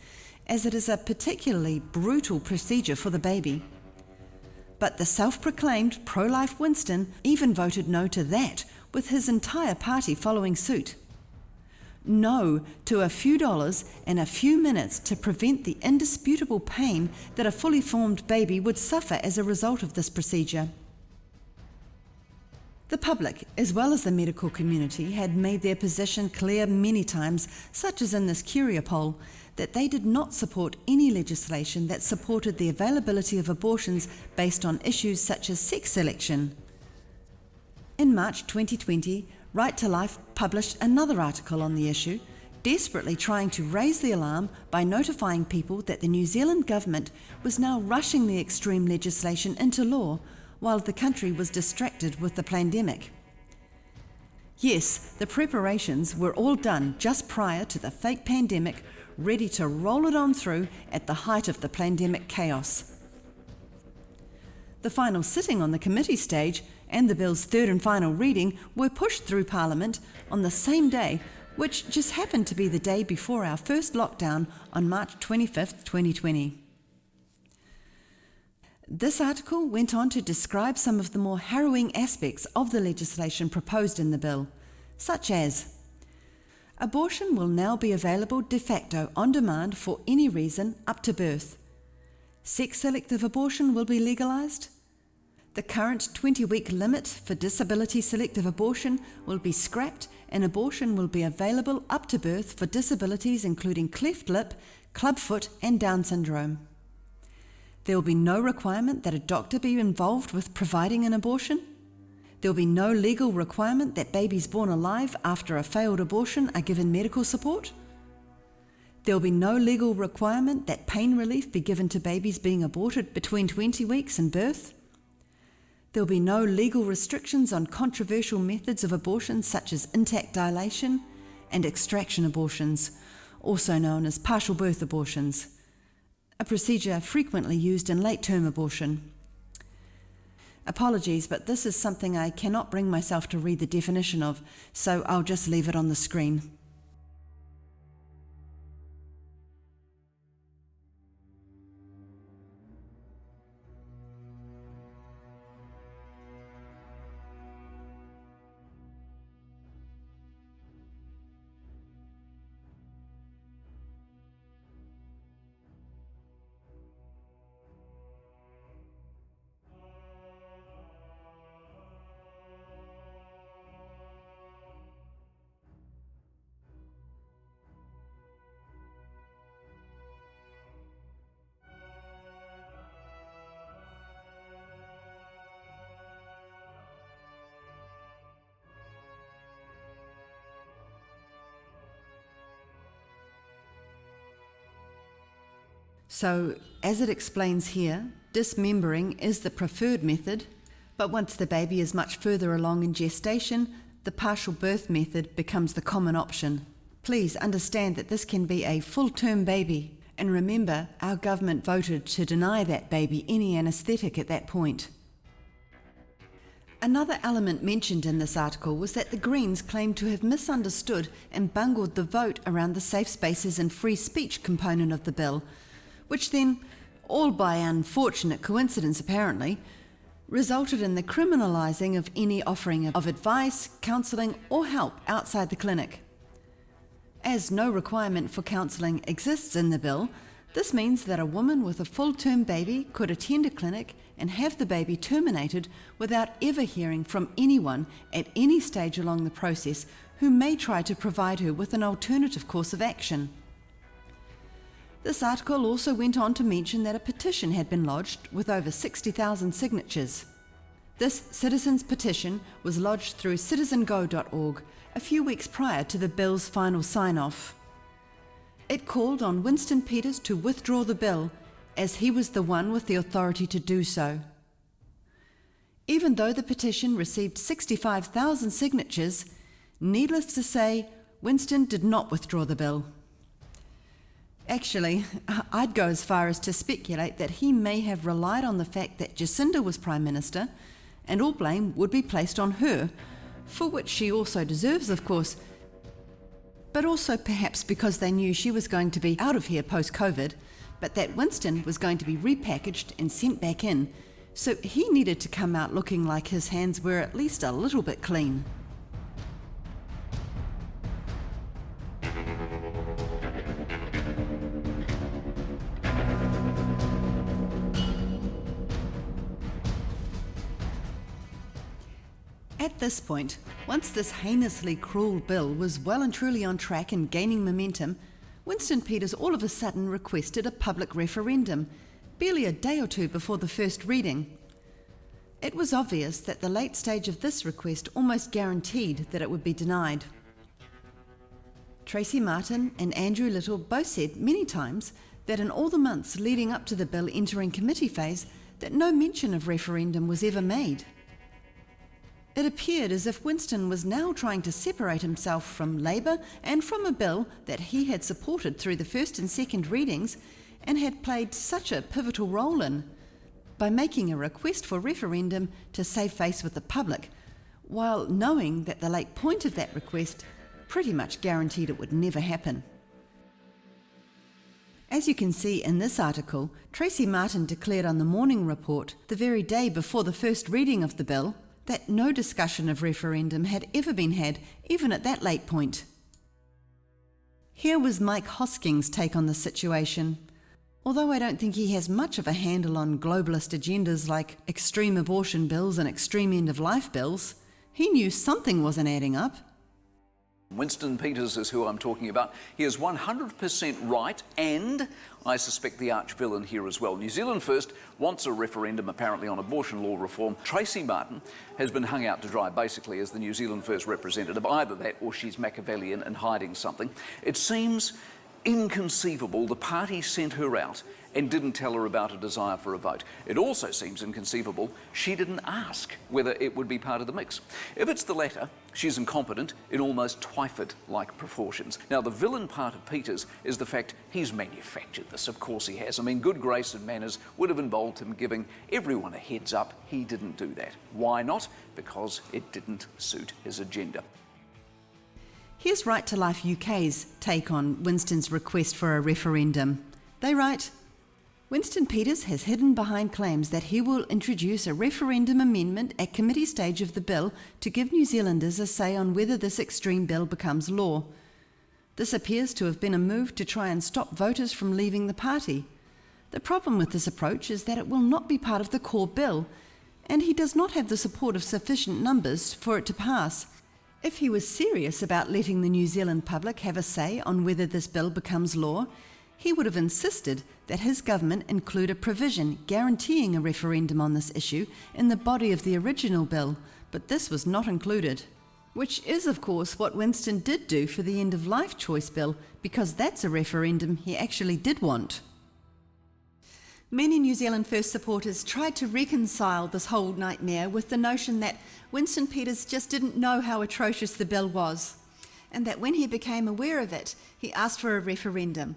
as it is a particularly brutal procedure for the baby. But the self-proclaimed pro-life Winston even voted no to that, with his entire party following suit. No to a few dollars and a few minutes to prevent the indisputable pain that a fully formed baby would suffer as a result of this procedure. The public, as well as the medical community, had made their position clear many times, such as in this Curia poll, that they did not support any legislation that supported the availability of abortions based on issues such as sex selection. In March 2020, Right to Life published another article on the issue, desperately trying to raise the alarm by notifying people that the New Zealand government was now rushing the extreme legislation into law while the country was distracted with the pandemic. Yes, the preparations were all done just prior to the fake pandemic, ready to roll it on through at the height of the pandemic chaos. The final sitting on the committee stage and the bill's third and final reading were pushed through Parliament on the same day, which just happened to be the day before our first lockdown on March 25th, 2020. This article went on to describe some of the more harrowing aspects of the legislation proposed in the bill, such as abortion will now be available de facto on demand for any reason up to birth. Sex-selective abortion will be legalised. The current 20-week limit for disability-selective abortion will be scrapped and abortion will be available up to birth for disabilities including cleft lip, clubfoot and Down syndrome. There will be no requirement that a doctor be involved with providing an abortion. There'll be no legal requirement that babies born alive after a failed abortion are given medical support. There'll be no legal requirement that pain relief be given to babies being aborted between 20 weeks and birth. There'll be no legal restrictions on controversial methods of abortion such as intact dilation and extraction abortions, also known as partial birth abortions, a procedure frequently used in late-term abortion. Apologies, but this is something I cannot bring myself to read the definition of, so I'll just leave it on the screen. So, as it explains here, dismembering is the preferred method, but once the baby is much further along in gestation, the partial birth method becomes the common option. Please understand that this can be a full-term baby, and remember, our government voted to deny that baby any anaesthetic at that point. Another element mentioned in this article was that the Greens claimed to have misunderstood and bungled the vote around the safe spaces and free speech component of the bill, which then, all by unfortunate coincidence apparently, resulted in the criminalising of any offering of advice, counselling or help outside the clinic. As no requirement for counselling exists in the bill, this means that a woman with a full-term baby could attend a clinic and have the baby terminated without ever hearing from anyone at any stage along the process who may try to provide her with an alternative course of action. This article also went on to mention that a petition had been lodged with over 60,000 signatures. This citizens' petition was lodged through citizengo.org a few weeks prior to the bill's final sign-off. It called on Winston Peters to withdraw the bill, as he was the one with the authority to do so. Even though the petition received 65,000 signatures, needless to say, Winston did not withdraw the bill. Actually, I'd go as far as to speculate that he may have relied on the fact that Jacinda was Prime Minister, and all blame would be placed on her, for which she also deserves, of course, but also perhaps because they knew she was going to be out of here post-COVID, but that Winston was going to be repackaged and sent back in, so he needed to come out looking like his hands were at least a little bit clean. At this point, once this heinously cruel bill was well and truly on track and gaining momentum, Winston Peters all of a sudden requested a public referendum, barely a day or two before the first reading. It was obvious that the late stage of this request almost guaranteed that it would be denied. Tracy Martin and Andrew Little both said many times that in all the months leading up to the bill entering committee phase, that no mention of referendum was ever made. It appeared as if Winston was now trying to separate himself from Labour and from a bill that he had supported through the first and second readings and had played such a pivotal role in, by making a request for referendum to save face with the public, while knowing that the late point of that request pretty much guaranteed it would never happen. As you can see in this article, Tracy Martin declared on the Morning Report, the very day before the first reading of the bill, that no discussion of referendum had ever been had, even at that late point. Here was Mike Hosking's take on the situation. Although I don't think he has much of a handle on globalist agendas like extreme abortion bills and extreme end-of-life bills, he knew something wasn't adding up. Winston Peters is who I'm talking about. He is 100% right, and I suspect the arch-villain here as well. New Zealand First wants a referendum, apparently, on abortion law reform. Tracy Martin has been hung out to dry, basically, as the New Zealand First representative. Either that or she's Machiavellian and hiding something. It seems inconceivable the party sent her out and didn't tell her about a desire for a vote. It also seems inconceivable she didn't ask whether it would be part of the mix. If it's the latter, she's incompetent in almost Twyford-like proportions. Now, the villain part of Peters is the fact he's manufactured this. Of course he has. I mean, good grace and manners would have involved him giving everyone a heads up. He didn't do that. Why not? Because it didn't suit his agenda. Here's Right to Life UK's take on Winston's request for a referendum. They write, Winston Peters has hidden behind claims that he will introduce a referendum amendment at committee stage of the bill to give New Zealanders a say on whether this extreme bill becomes law. This appears to have been a move to try and stop voters from leaving the party. The problem with this approach is that it will not be part of the core bill, and he does not have the support of sufficient numbers for it to pass. If he was serious about letting the New Zealand public have a say on whether this bill becomes law, he would have insisted that his government include a provision guaranteeing a referendum on this issue in the body of the original bill, but this was not included. Which is, of course, what Winston did do for the end-of-life choice bill, because that's a referendum he actually did want. Many New Zealand First supporters tried to reconcile this whole nightmare with the notion that Winston Peters just didn't know how atrocious the bill was, and that when he became aware of it, he asked for a referendum.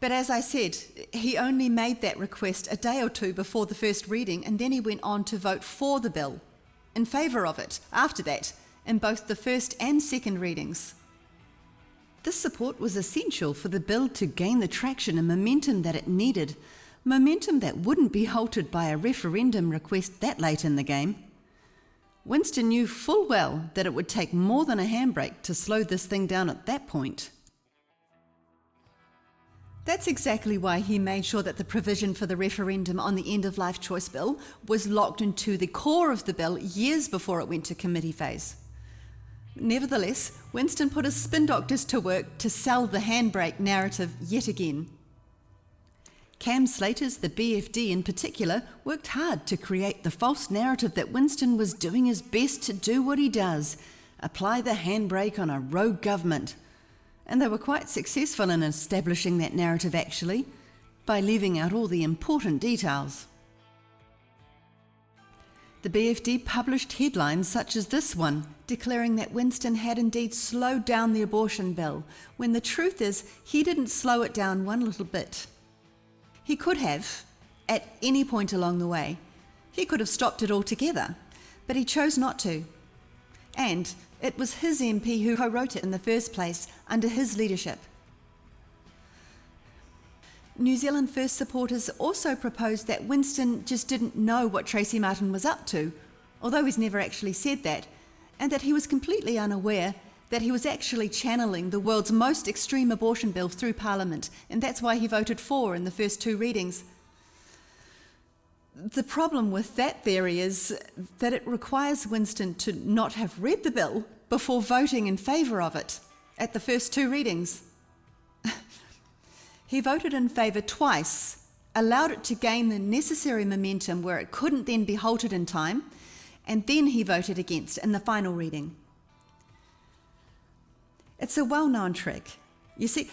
But as I said, he only made that request a day or two before the first reading, and then he went on to vote for the bill, in favour of it, after that, in both the first and second readings. This support was essential for the bill to gain the traction and momentum that it needed, momentum that wouldn't be halted by a referendum request that late in the game. Winston knew full well that it would take more than a handbrake to slow this thing down at that point. That's exactly why he made sure that the provision for the referendum on the end-of-life choice bill was locked into the core of the bill years before it went to committee phase. Nevertheless, Winston put his spin doctors to work to sell the handbrake narrative yet again. Cam Slater's The BFD in particular worked hard to create the false narrative that Winston was doing his best to do what he does, apply the handbrake on a rogue government. And they were quite successful in establishing that narrative actually, by leaving out all the important details. The BFD published headlines such as this one, declaring that Winston had indeed slowed down the abortion bill, when the truth is he didn't slow it down one little bit. He could have, at any point along the way. He could have stopped it altogether, but he chose not to. And it was his MP who co-wrote it in the first place under his leadership. New Zealand First supporters also proposed that Winston just didn't know what Tracy Martin was up to, although he's never actually said that, and that he was completely unaware that he was actually channeling the world's most extreme abortion bill through Parliament, and that's why he voted for in the first two readings. The problem with that theory is that it requires Winston to not have read the bill before voting in favour of it at the first two readings. He voted in favour twice, allowed it to gain the necessary momentum where it couldn't then be halted in time, and then he voted against in the final reading. It's a well-known trick. You see,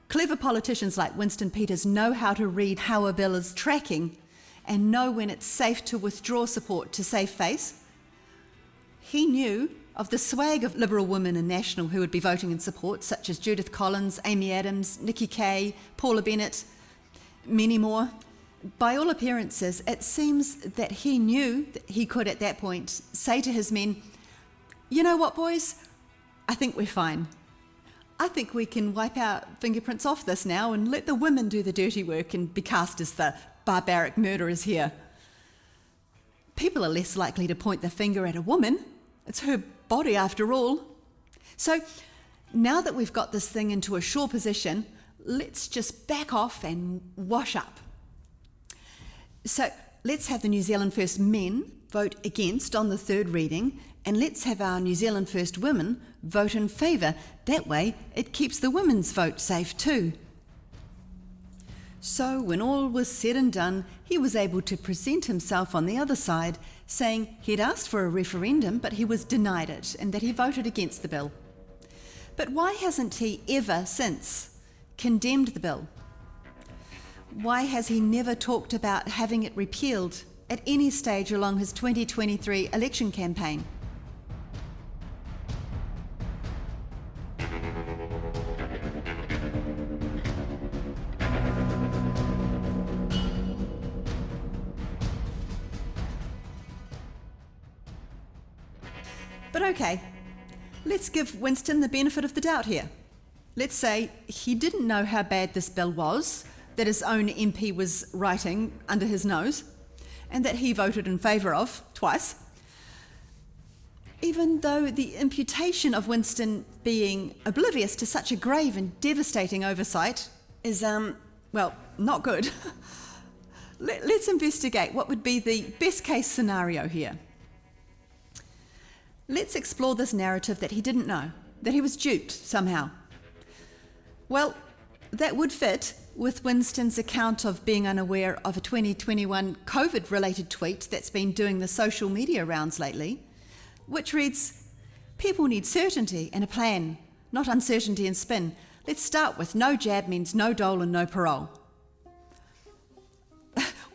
clever politicians like Winston Peters know how to read how a bill is tracking and know when it's safe to withdraw support to save face. He knew of the swag of Liberal women in National who would be voting in support, such as Judith Collins, Amy Adams, Nikki Kay, Paula Bennett, many more. By all appearances, it seems that he knew that he could at that point say to his men, "You know what, boys? I think we're fine. I think we can wipe our fingerprints off this now and let the women do the dirty work and be cast as the barbaric murderers here. People are less likely to point the finger at a woman. It's her body after all. So now that we've got this thing into a sure position, let's just back off and wash up. So let's have the New Zealand First men vote against on the third reading, and let's have our New Zealand First women vote in favour. That way it keeps the women's vote safe too. So when all was said and done, he was able to present himself on the other side, saying he'd asked for a referendum but he was denied it and that he voted against the bill. But why hasn't he ever since condemned the bill? Why has he never talked about having it repealed at any stage along his 2023 election campaign? But okay, let's give Winston the benefit of the doubt here. Let's say he didn't know how bad this bill was, that his own MP was writing under his nose, and that he voted in favour of twice. Even though the imputation of Winston being oblivious to such a grave and devastating oversight is, well, not good. Let's investigate what would be the best case scenario here. Let's explore this narrative that he didn't know, that he was duped somehow. Well, that would fit with Winston's account of being unaware of a 2021 COVID-related tweet that's been doing the social media rounds lately, which reads, "People need certainty and a plan, not uncertainty and spin. Let's start with no jab means no dole and no parole."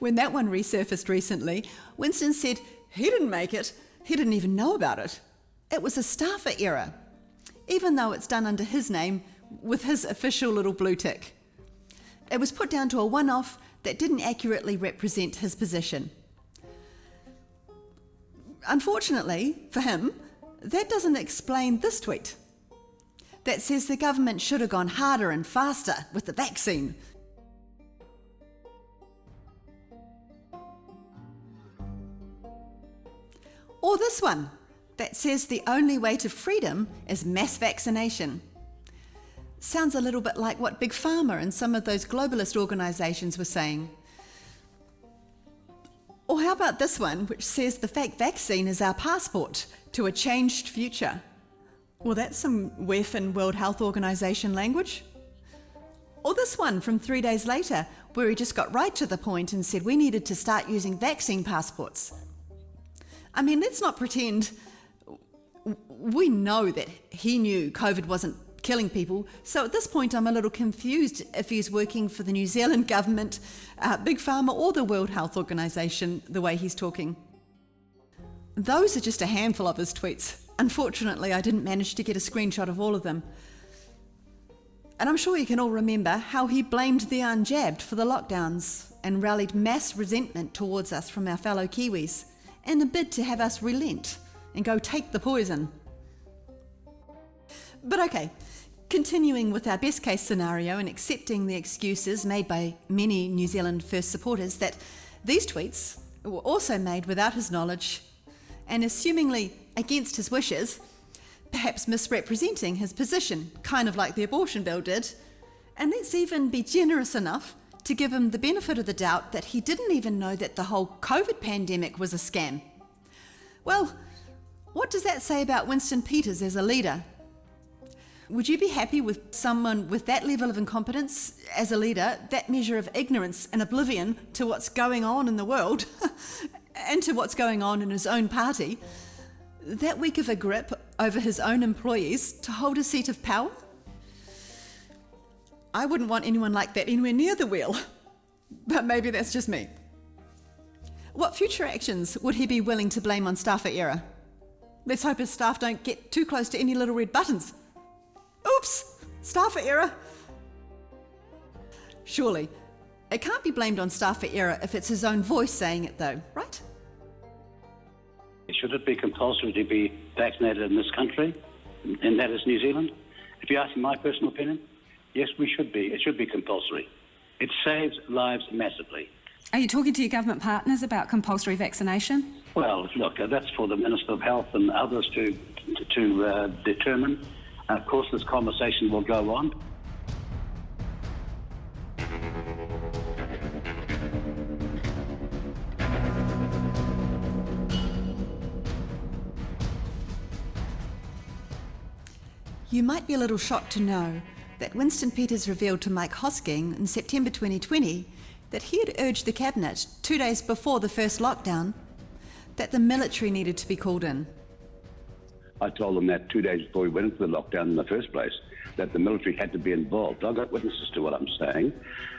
When that one resurfaced recently, Winston said he didn't make it, he didn't even know about it. It was a staffer error, even though it's done under his name with his official little blue tick. It was put down to a one-off that didn't accurately represent his position. Unfortunately for him, that doesn't explain this tweet that says the government should have gone harder and faster with the vaccine. Or this one that says the only way to freedom is mass vaccination. Sounds a little bit like what Big Pharma and some of those globalist organisations were saying. Or how about this one, which says the fake vaccine is our passport to a changed future? Well, that's some WEF and World Health Organization language. Or this one from 3 days later, where he just got right to the point and said we needed to start using vaccine passports. I mean, let's not pretend. We know that he knew COVID wasn't killing people, so at this point I'm a little confused if he's working for the New Zealand government, Big Pharma or the World Health Organization, the way he's talking. Those are just a handful of his tweets. Unfortunately, I didn't manage to get a screenshot of all of them. And I'm sure you can all remember how he blamed the unjabbed for the lockdowns and rallied mass resentment towards us from our fellow Kiwis in a bid to have us relent and go take the poison. But okay, continuing with our best case scenario and accepting the excuses made by many New Zealand First supporters that these tweets were also made without his knowledge and assumingly against his wishes, perhaps misrepresenting his position, kind of like the abortion bill did. And let's even be generous enough to give him the benefit of the doubt that he didn't even know that the whole COVID pandemic was a scam. Well, what does that say about Winston Peters as a leader? Would you be happy with someone with that level of incompetence as a leader, that measure of ignorance and oblivion to what's going on in the world and to what's going on in his own party, that weak of a grip over his own employees to hold a seat of power? I wouldn't want anyone like that anywhere near the wheel, but maybe that's just me. What future actions would he be willing to blame on staffer error? Let's hope his staff don't get too close to any little red buttons. Oops, staffer error. Surely, it can't be blamed on staffer error if it's his own voice saying it though, right? Should it be compulsory to be vaccinated in this country, and that is New Zealand? If you ask me my personal opinion, yes, we should be. It should be compulsory. It saves lives massively. Are you talking to your government partners about compulsory vaccination? Well, look, that's for the Minister of Health and others to determine. Of course, this conversation will go on. You might be a little shocked to know that Winston Peters revealed to Mike Hosking in September 2020 that he had urged the Cabinet 2 days before the first lockdown that the military needed to be called in. I told them that 2 days before we went into the lockdown in the first place, that the military had to be involved. I've got witnesses to what I'm saying,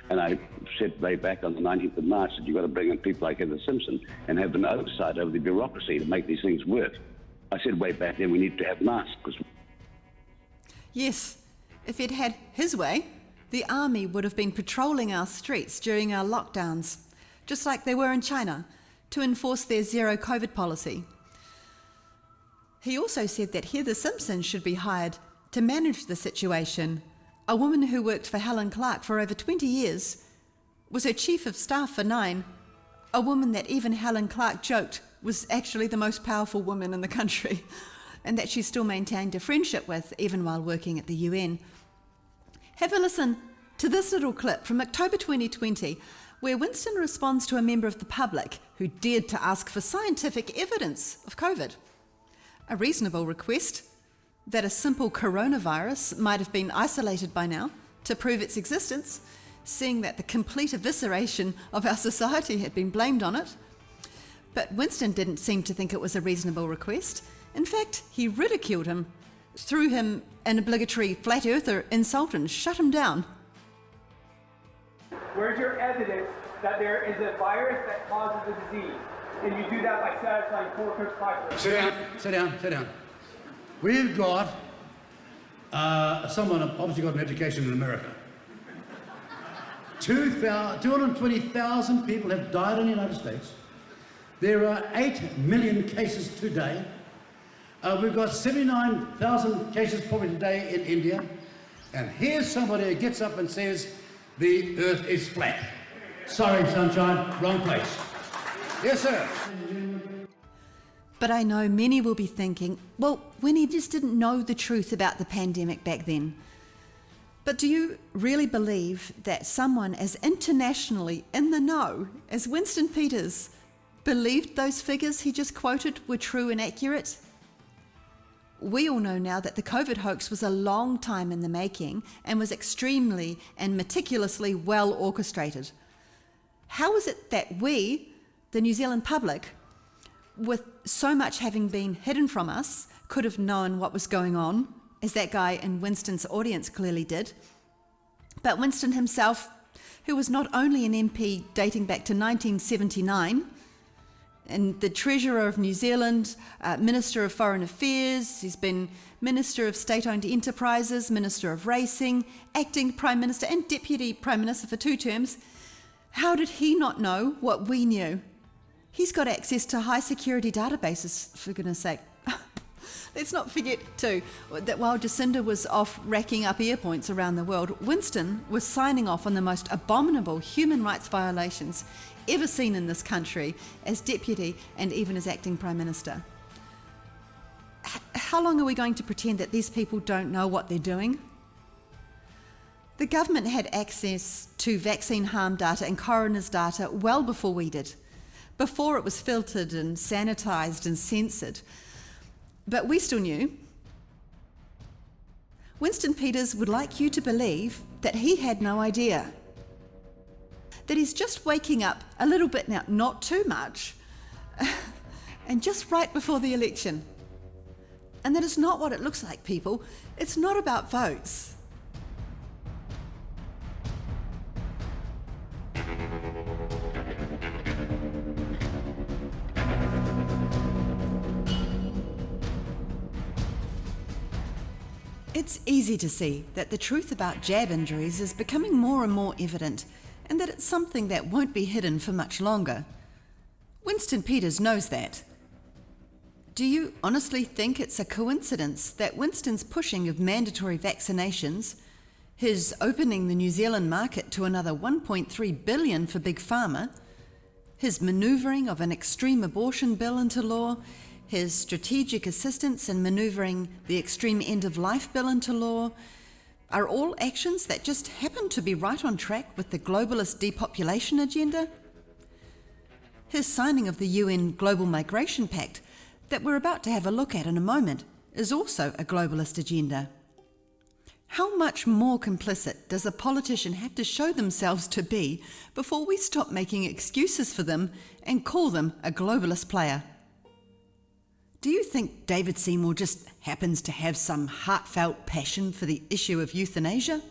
and I said way back on the 19th of March that you've got to bring in people like Heather Simpson and have an oversight over the bureaucracy to make these things work. I said way back then we need to have masks. Yes, if he'd had his way, the army would have been patrolling our streets during our lockdowns, just like they were in China, to enforce their zero COVID policy. He also said that Heather Simpson should be hired to manage the situation. A woman who worked for Helen Clark for over 20 years, was her chief of staff for 9, a woman that even Helen Clark joked was actually the most powerful woman in the country, and that she still maintained a friendship with even while working at the UN. Have a listen to this little clip from October 2020, where Winston responds to a member of the public who dared to ask for scientific evidence of COVID. A reasonable request, that a simple coronavirus might have been isolated by now to prove its existence, seeing that the complete evisceration of our society had been blamed on it. But Winston didn't seem to think it was a reasonable request. In fact, he ridiculed him, threw him an obligatory flat earther insult and shut him down. Where's your evidence that there is a virus that causes a disease? And you do that by satisfying 4 criteria. Sit down. We've got someone obviously got an education in America. 220,000 people have died in the United States. There are 8 million cases today. We've got 79,000 cases probably today in India. And here's somebody who gets up and says, the earth is flat. Sorry, sunshine, wrong place. Yes, sir. But I know many will be thinking, well, Winnie just didn't know the truth about the pandemic back then. But do you really believe that someone as internationally in the know as Winston Peters believed those figures he just quoted were true and accurate? We all know now that the COVID hoax was a long time in the making and was extremely and meticulously well orchestrated. How is it that we, the New Zealand public, with so much having been hidden from us, could have known what was going on, as that guy in Winston's audience clearly did? But Winston himself, who was not only an MP dating back to 1979, and the Treasurer of New Zealand, Minister of Foreign Affairs, he's been Minister of State-Owned Enterprises, Minister of Racing, Acting Prime Minister and Deputy Prime Minister for 2 terms, how did he not know what we knew? He's got access to high security databases, for goodness sake. Let's not forget too that while Jacinda was off racking up air points around the world, Winston was signing off on the most abominable human rights violations ever seen in this country as Deputy and even as Acting Prime Minister. How long are we going to pretend that these people don't know what they're doing? The government had access to vaccine harm data and coroner's data well before we did, before it was filtered and sanitised and censored. But we still knew. Winston Peters would like you to believe that he had no idea, that he's just waking up a little bit now, not too much, and just right before the election. And that is not what it looks like, people. It's not about votes. It's easy to see that the truth about jab injuries is becoming more and more evident, and that it's something that won't be hidden for much longer. Winston Peters knows that. Do you honestly think it's a coincidence that Winston's pushing of mandatory vaccinations, his opening the New Zealand market to another $1.3 billion for Big Pharma, his manoeuvring of an extreme abortion bill into law, his strategic assistance in manoeuvring the extreme end-of-life bill into law, are all actions that just happen to be right on track with the globalist depopulation agenda? His signing of the UN Global Migration Pact, that we're about to have a look at in a moment, is also a globalist agenda. How much more complicit does a politician have to show themselves to be before we stop making excuses for them and call them a globalist player? Do you think David Seymour just happens to have some heartfelt passion for the issue of euthanasia?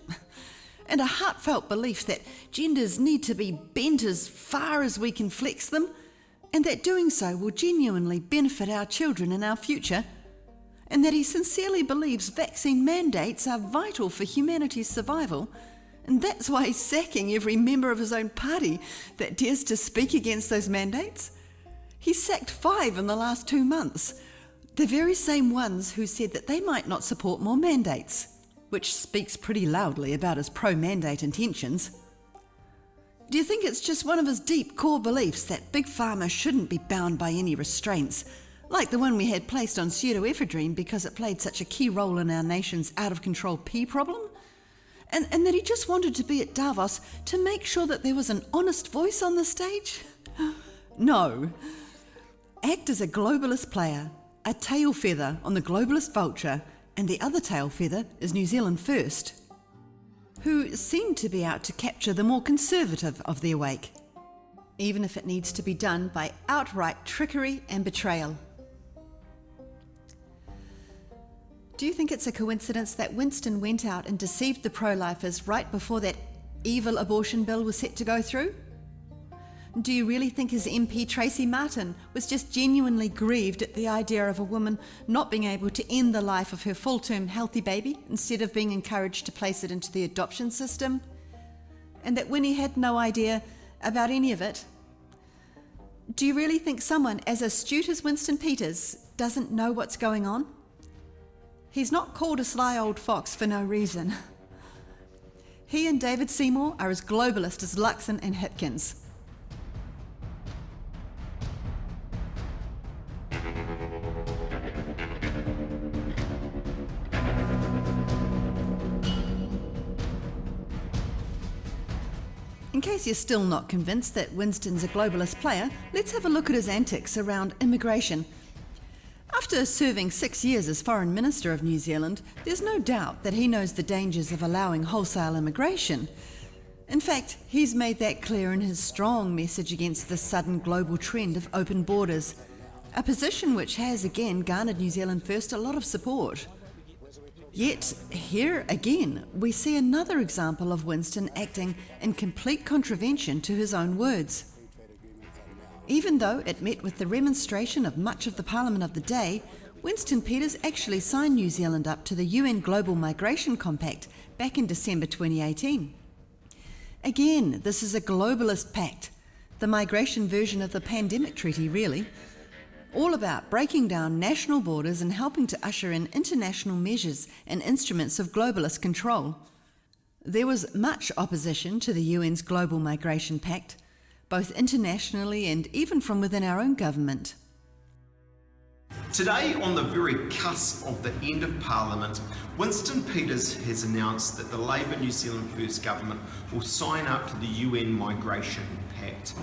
And a heartfelt belief that genders need to be bent as far as we can flex them, and that doing so will genuinely benefit our children and our future? And that he sincerely believes vaccine mandates are vital for humanity's survival, and that's why he's sacking every member of his own party that dares to speak against those mandates? He's sacked 5 in the last 2 months, the very same ones who said that they might not support more mandates, which speaks pretty loudly about his pro-mandate intentions. Do you think it's just one of his deep core beliefs that Big Pharma shouldn't be bound by any restraints, like the one we had placed on pseudoephedrine because it played such a key role in our nation's out-of-control pee problem? And that he just wanted to be at Davos to make sure that there was an honest voice on the stage? No. Act as a globalist player, a tail feather on the globalist vulture, and the other tail feather is New Zealand First, who seem to be out to capture the more conservative of the awake, even if it needs to be done by outright trickery and betrayal. Do you think it's a coincidence that Winston went out and deceived the pro-lifers right before that evil abortion bill was set to go through? Do you really think his MP Tracy Martin was just genuinely grieved at the idea of a woman not being able to end the life of her full-term healthy baby instead of being encouraged to place it into the adoption system? And that Winnie had no idea about any of it? Do you really think someone as astute as Winston Peters doesn't know what's going on? He's not called a sly old fox for no reason. He and David Seymour are as globalist as Luxon and Hipkins. In case you're still not convinced that Winston's a globalist player, let's have a look at his antics around immigration. After serving 6 years as Foreign Minister of New Zealand, there's no doubt that he knows the dangers of allowing wholesale immigration. In fact, he's made that clear in his strong message against the sudden global trend of open borders, a position which has again garnered New Zealand First a lot of support. Yet, here again, we see another example of Winston acting in complete contravention to his own words. Even though it met with the remonstration of much of the Parliament of the day, Winston Peters actually signed New Zealand up to the UN Global Migration Compact back in December 2018. Again, this is a globalist pact, the migration version of the pandemic treaty really, all about breaking down national borders and helping to usher in international measures and instruments of globalist control. There was much opposition to the UN's Global Migration Pact, both internationally and even from within our own government. Today, on the very cusp of the end of Parliament, Winston Peters has announced that the Labour New Zealand First government will sign up to the UN Migration Pact.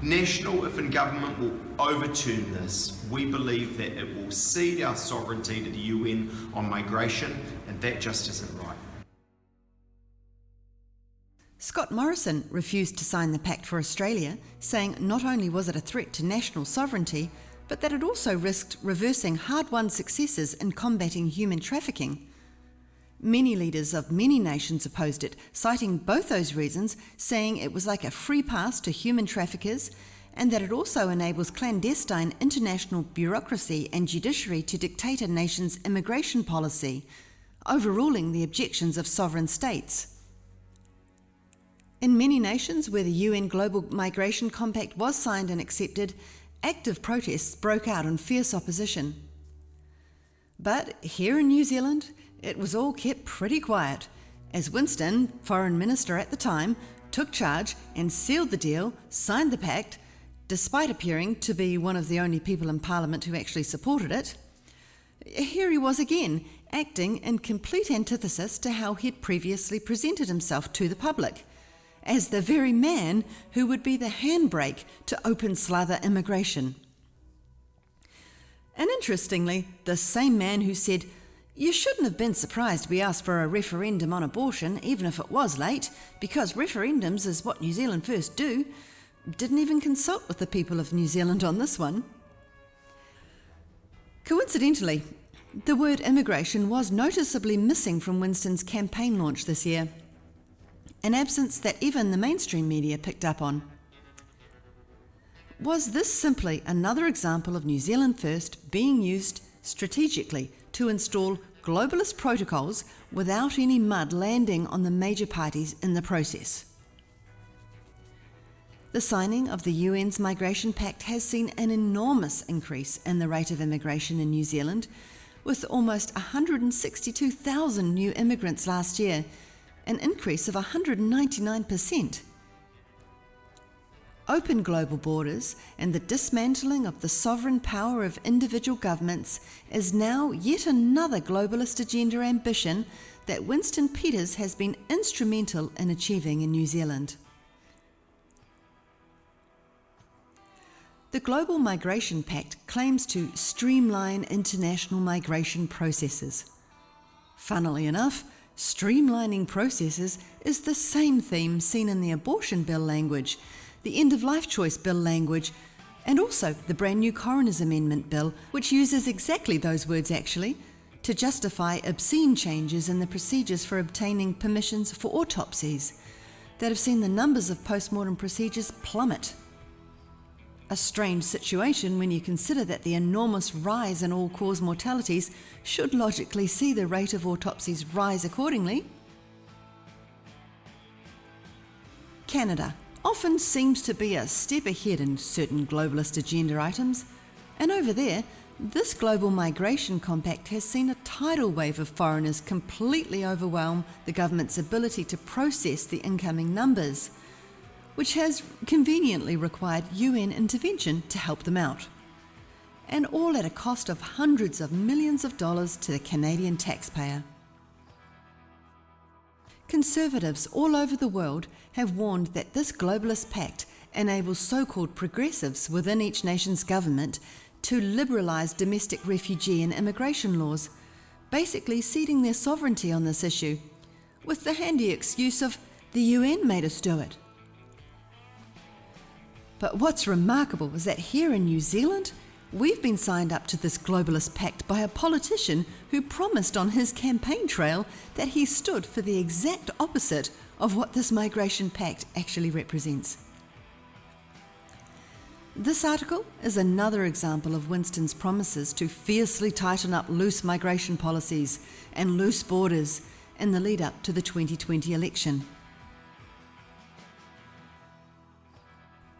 National, if in government, will overturn this. We believe that it will cede our sovereignty to the UN on migration, and that just isn't right. Scott Morrison refused to sign the pact for Australia, saying not only was it a threat to national sovereignty, but that it also risked reversing hard-won successes in combating human trafficking. Many leaders of many nations opposed it, citing both those reasons, saying it was like a free pass to human traffickers, and that it also enables clandestine international bureaucracy and judiciary to dictate a nation's immigration policy, overruling the objections of sovereign states. In many nations where the UN Global Migration Compact was signed and accepted, active protests broke out in fierce opposition. But here in New Zealand, it was all kept pretty quiet, as Winston, Foreign Minister at the time, took charge and sealed the deal, signed the pact, despite appearing to be one of the only people in Parliament who actually supported it. Here he was again, acting in complete antithesis to how he'd previously presented himself to the public, as the very man who would be the handbrake to open slather immigration. And interestingly, the same man who said, You shouldn't have been surprised we asked for a referendum on abortion, even if it was late, because referendums is what New Zealand First do. Didn't even consult with the people of New Zealand on this one. Coincidentally, the word immigration was noticeably missing from Winston's campaign launch this year, an absence that even the mainstream media picked up on. Was this simply another example of New Zealand First being used strategically to install globalist protocols without any mud landing on the major parties in the process? The signing of the UN's Migration Pact has seen an enormous increase in the rate of immigration in New Zealand, with almost 162,000 new immigrants last year, an increase of 199%. Open global borders and the dismantling of the sovereign power of individual governments is now yet another globalist agenda ambition that Winston Peters has been instrumental in achieving in New Zealand. The Global Migration Pact claims to streamline international migration processes. Funnily enough, streamlining processes is the same theme seen in the abortion bill language, the end-of-life choice bill language, and also the brand new Coroner's Amendment bill, which uses exactly those words actually, to justify obscene changes in the procedures for obtaining permissions for autopsies that have seen the numbers of post-mortem procedures plummet. A strange situation when you consider that the enormous rise in all-cause mortalities should logically see the rate of autopsies rise accordingly. Canada often seems to be a step ahead in certain globalist agenda items, and over there, this global migration compact has seen a tidal wave of foreigners completely overwhelm the government's ability to process the incoming numbers, which has conveniently required UN intervention to help them out. And all at a cost of hundreds of millions of dollars to the Canadian taxpayer. Conservatives all over the world have warned that this globalist pact enables so-called progressives within each nation's government to liberalise domestic refugee and immigration laws, basically ceding their sovereignty on this issue, with the handy excuse of the UN made us do it. But what's remarkable is that here in New Zealand, we've been signed up to this globalist pact by a politician who promised on his campaign trail that he stood for the exact opposite of what this migration pact actually represents. This article is another example of Winston's promises to fiercely tighten up loose migration policies and loose borders in the lead up to the 2020 election.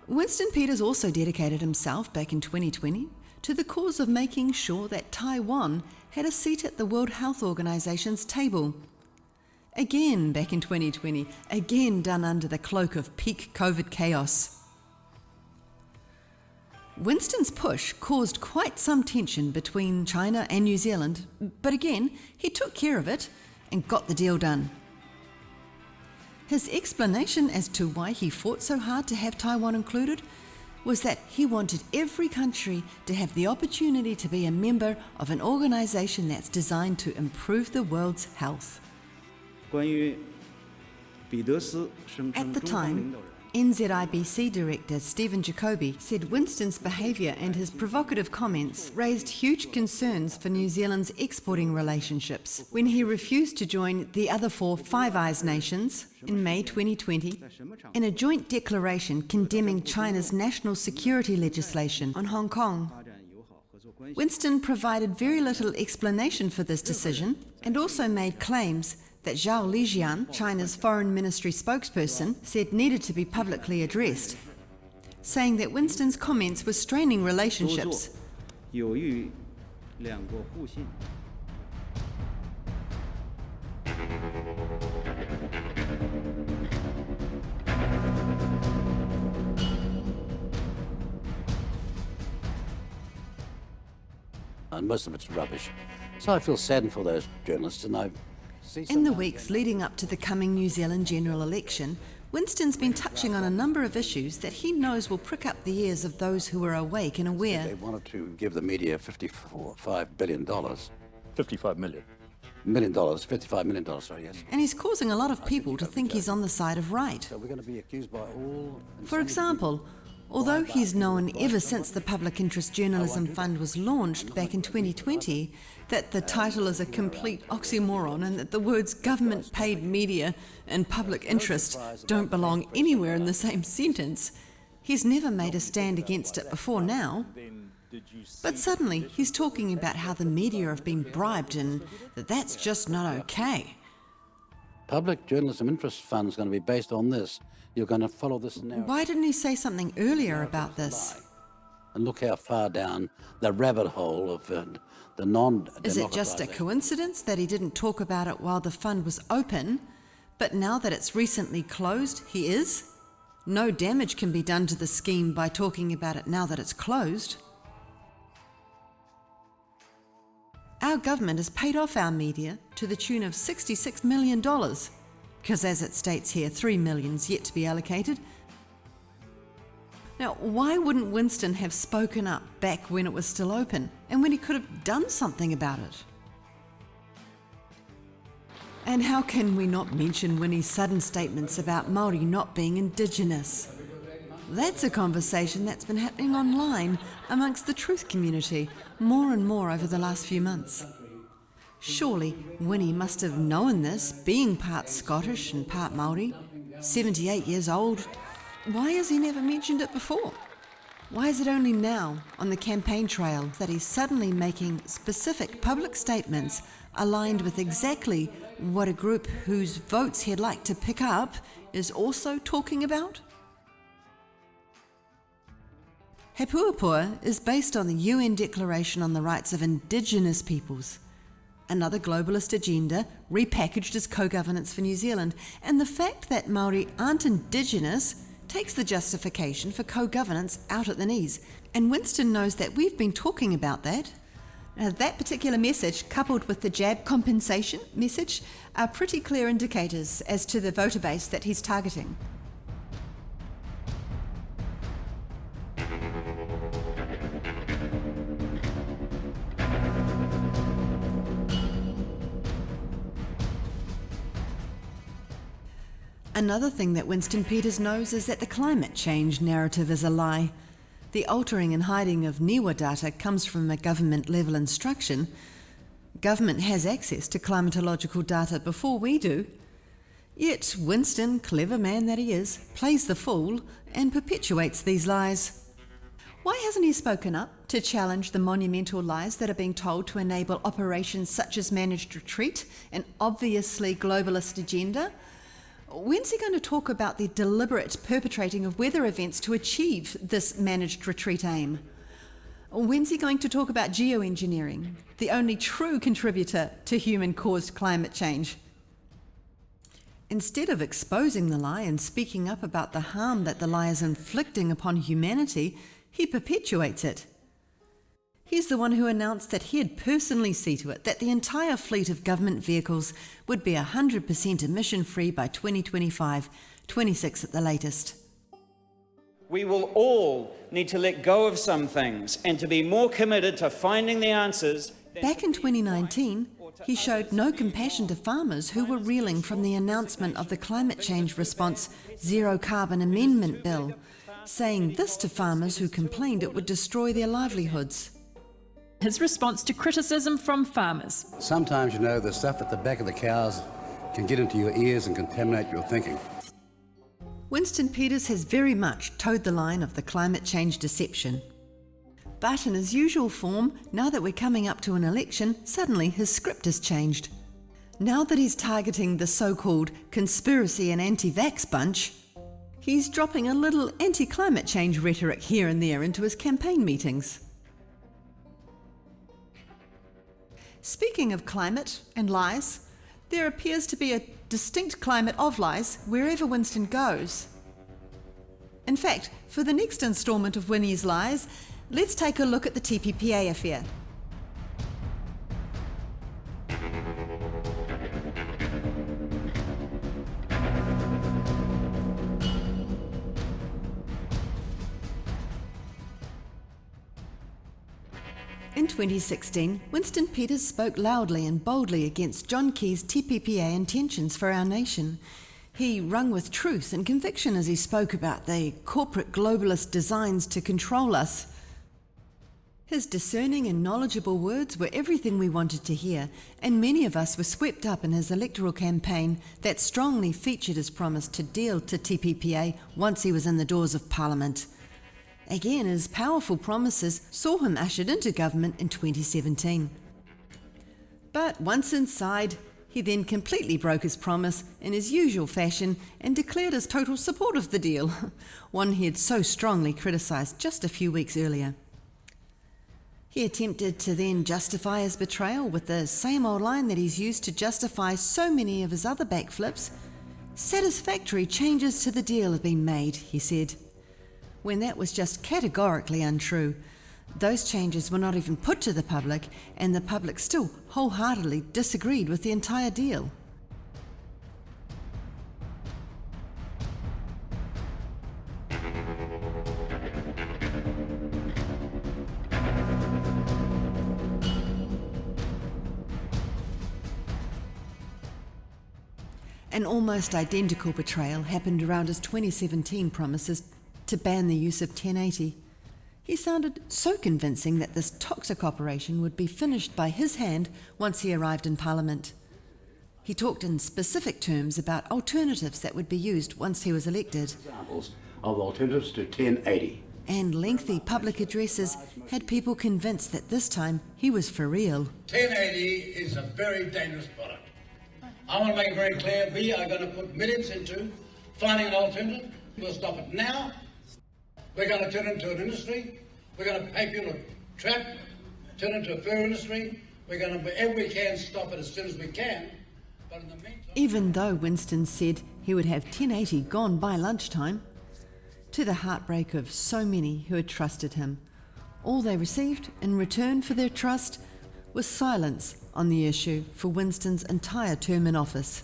Winston Peters also dedicated himself back in 2020 to the cause of making sure that Taiwan had a seat at the World Health Organization's table. Again back in 2020, again done under the cloak of peak COVID chaos. Winston's push caused quite some tension between China and New Zealand, but again, he took care of it and got the deal done. His explanation as to why he fought so hard to have Taiwan included was that he wanted every country to have the opportunity to be a member of an organization that's designed to improve the world's health. At the time, NZIBC Director Stephen Jacoby said Winston's behaviour and his provocative comments raised huge concerns for New Zealand's exporting relationships when he refused to join the other four Five Eyes nations in May 2020 in a joint declaration condemning China's national security legislation on Hong Kong. Winston provided very little explanation for this decision and also made claims that Zhao Lijian, China's foreign ministry spokesperson, said needed to be publicly addressed, saying that Winston's comments were straining relationships. And most of it's rubbish. So I feel saddened for those journalists, and I in the weeks leading up to the coming New Zealand general election, Winston's been touching on a number of issues that he knows will prick up the ears of those who are awake and aware. They wanted to give the media $55 billion. 55 million. million, $55 million, sorry, yes. And he's causing a lot of people to think he's on the side of right. So we're going to be accused by all... For example, although he's known ever since the Public Interest Journalism Fund was launched back in 2020 that the title is a complete oxymoron and that the words government-paid media and public interest don't belong anywhere in the same sentence, he's never made a stand against it before now. But suddenly he's talking about how the media have been bribed and that that's just not okay. Public Journalism Interest Fund is going to be based on this. You're going to follow this narrative. Why didn't he say something earlier about this? And look how far down the rabbit hole of the non-democratisation. Is it just a coincidence that he didn't talk about it while the fund was open, but now that it's recently closed, he is? No damage can be done to the scheme by talking about it now that it's closed. Our government has paid off our media to the tune of $66 million, because as it states here, $3 million's yet to be allocated. Now, why wouldn't Winston have spoken up back when it was still open, and when he could have done something about it? And how can we not mention Winnie's sudden statements about Māori not being Indigenous? That's a conversation that's been happening online amongst the truth community more and more over the last few months. Surely Winnie must have known this, being part Scottish and part Māori, 78 years old. Why has he never mentioned it before? Why is it only now, on the campaign trail, that he's suddenly making specific public statements aligned with exactly what a group whose votes he'd like to pick up is also talking about? He Puapua is based on the UN Declaration on the Rights of Indigenous Peoples, another globalist agenda repackaged as co-governance for New Zealand, and the fact that Māori aren't Indigenous takes the justification for co-governance out at the knees. And Winston knows that we've been talking about that. Now, that particular message, coupled with the jab compensation message, are pretty clear indicators as to the voter base that he's targeting. Another thing that Winston Peters knows is that the climate change narrative is a lie. The altering and hiding of NIWA data comes from a government-level instruction. Government has access to climatological data before we do. Yet Winston, clever man that he is, plays the fool and perpetuates these lies. Why hasn't he spoken up to challenge the monumental lies that are being told to enable operations such as managed retreat, an obviously globalist agenda? When's he going to talk about the deliberate perpetrating of weather events to achieve this managed retreat aim? When's he going to talk about geoengineering, the only true contributor to human-caused climate change? Instead of exposing the lie and speaking up about the harm that the lie is inflicting upon humanity, he perpetuates it. He's the one who announced that he'd personally see to it that the entire fleet of government vehicles would be 100% emission-free by 2025, 26 at the latest. We will all need to let go of some things and to be more committed to finding the answers. Back in 2019, he showed no compassion to farmers who were reeling from the announcement of the Climate Change Response Zero Carbon Amendment Bill, saying this to farmers who complained it would destroy their livelihoods. His response to criticism from farmers. Sometimes, you know, the stuff at the back of the cows can get into your ears and contaminate your thinking. Winston Peters has very much toed the line of the climate change deception. But in his usual form, now that we're coming up to an election, suddenly his script has changed. Now that he's targeting the so-called conspiracy and anti-vax bunch, he's dropping a little anti-climate change rhetoric here and there into his campaign meetings. Speaking of climate and lies, there appears to be a distinct climate of lies wherever Winston goes. In fact, for the next instalment of Winnie's Lies, let's take a look at the TPPA affair. In In 2016, Winston Peters spoke loudly and boldly against John Key's TPPA intentions for our nation. He rung with truth and conviction as he spoke about the corporate globalist designs to control us. His discerning and knowledgeable words were everything we wanted to hear, and many of us were swept up in his electoral campaign that strongly featured his promise to deal to TPPA once he was in the doors of Parliament. Again, his powerful promises saw him ushered into government in 2017. But once inside, he then completely broke his promise in his usual fashion and declared his total support of the deal, one he had so strongly criticised just a few weeks earlier. He attempted to then justify his betrayal with the same old line that he's used to justify so many of his other backflips. Satisfactory changes to the deal have been made, he said, when that was just categorically untrue. Those changes were not even put to the public, and the public still wholeheartedly disagreed with the entire deal. An almost identical betrayal happened around his 2017 promises to ban the use of 1080. He sounded so convincing that this toxic operation would be finished by his hand once he arrived in Parliament. He talked in specific terms about alternatives that would be used once he was elected. Examples of alternatives to 1080. And lengthy public addresses had people convinced that this time he was for real. 1080 is a very dangerous product. I want to make it very clear, we are going to put millions into finding an alternative. We'll stop it now. We're going to turn it into an industry. We're going to pay people to trap, turn it into a fur industry. We're going to do whatever we can stop it as soon as we can. But in the meantime... Even though Winston said he would have 1080 gone by lunchtime, to the heartbreak of so many who had trusted him, all they received in return for their trust was silence on the issue for Winston's entire term in office.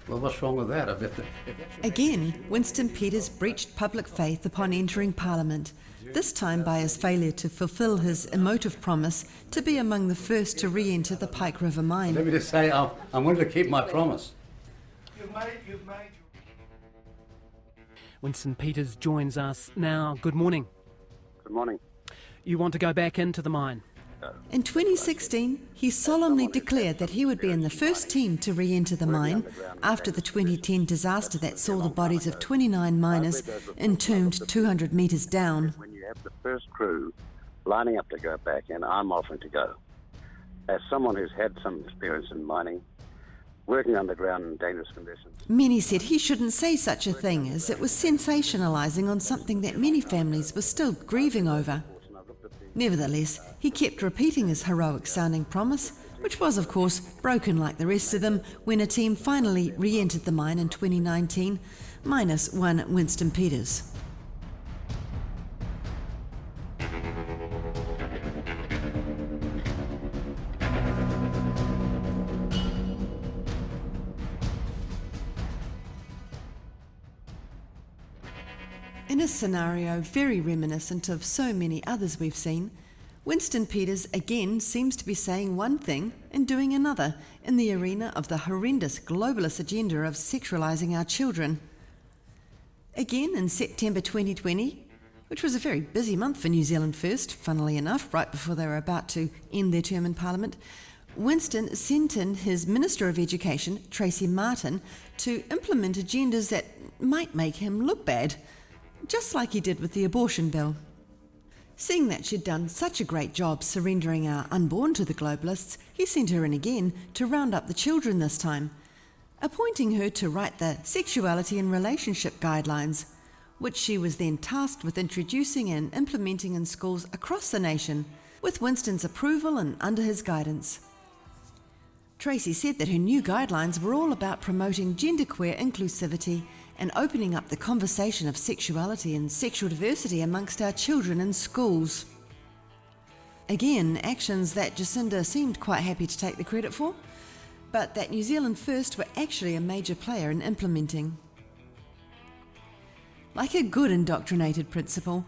Well, what's wrong with that? Again, Winston Peters breached public faith upon entering Parliament, this time by his failure to fulfil his emotive promise to be among the first to re-enter the Pike River mine. Let me just say, I'm going to keep my promise. Winston Peters joins us now. Good morning. Good morning. You want to go back into the mine? In 2016, he solemnly declared that he would be in the first team to re-enter the mine after the 2010 disaster that saw the bodies of 29 miners entombed 200 metres down. When you have the first crew lining up to go back, and I'm offering to go, as someone who's had some experience in mining, working underground in dangerous conditions. Many said he shouldn't say such a thing, as it was sensationalising on something that many families were still grieving over. Nevertheless, he kept repeating his heroic-sounding promise, which was, of course, broken like the rest of them when a team finally re-entered the mine in 2019, minus one Winston Peters. In a scenario very reminiscent of so many others we've seen, Winston Peters again seems to be saying one thing and doing another in the arena of the horrendous globalist agenda of sexualising our children. Again in September 2020, which was a very busy month for New Zealand First, funnily enough, right before they were about to end their term in Parliament, Winston sent in his Minister of Education, Tracy Martin, to implement agendas that might make him look bad, just like he did with the abortion bill. Seeing that she'd done such a great job surrendering our unborn to the globalists, he sent her in again to round up the children this time, appointing her to write the Sexuality and Relationship Guidelines, which she was then tasked with introducing and implementing in schools across the nation, with Winston's approval and under his guidance. Tracy said that her new guidelines were all about promoting genderqueer inclusivity and opening up the conversation of sexuality and sexual diversity amongst our children in schools. Again, actions that Jacinda seemed quite happy to take the credit for, but that New Zealand First were actually a major player in implementing. Like a good indoctrinated principal,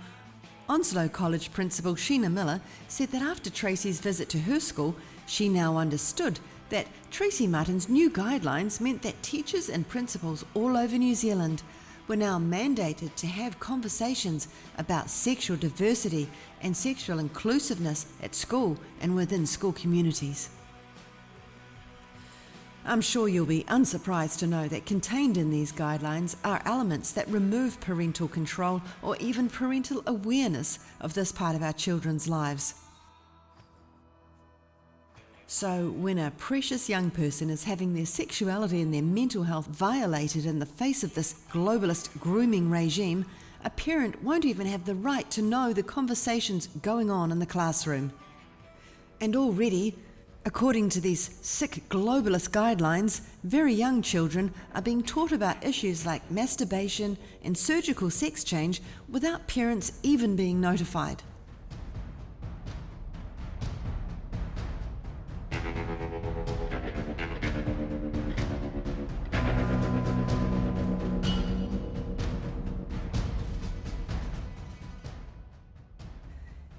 Onslow College principal Sheena Miller said that after Tracy's visit to her school, she now understood that Tracy Martin's new guidelines meant that teachers and principals all over New Zealand were now mandated to have conversations about sexual diversity and sexual inclusiveness at school and within school communities. I'm sure you'll be unsurprised to know that contained in these guidelines are elements that remove parental control or even parental awareness of this part of our children's lives. So when a precious young person is having their sexuality and their mental health violated in the face of this globalist grooming regime, a parent won't even have the right to know the conversations going on in the classroom. And already, according to these sick globalist guidelines, very young children are being taught about issues like masturbation and surgical sex change without parents even being notified.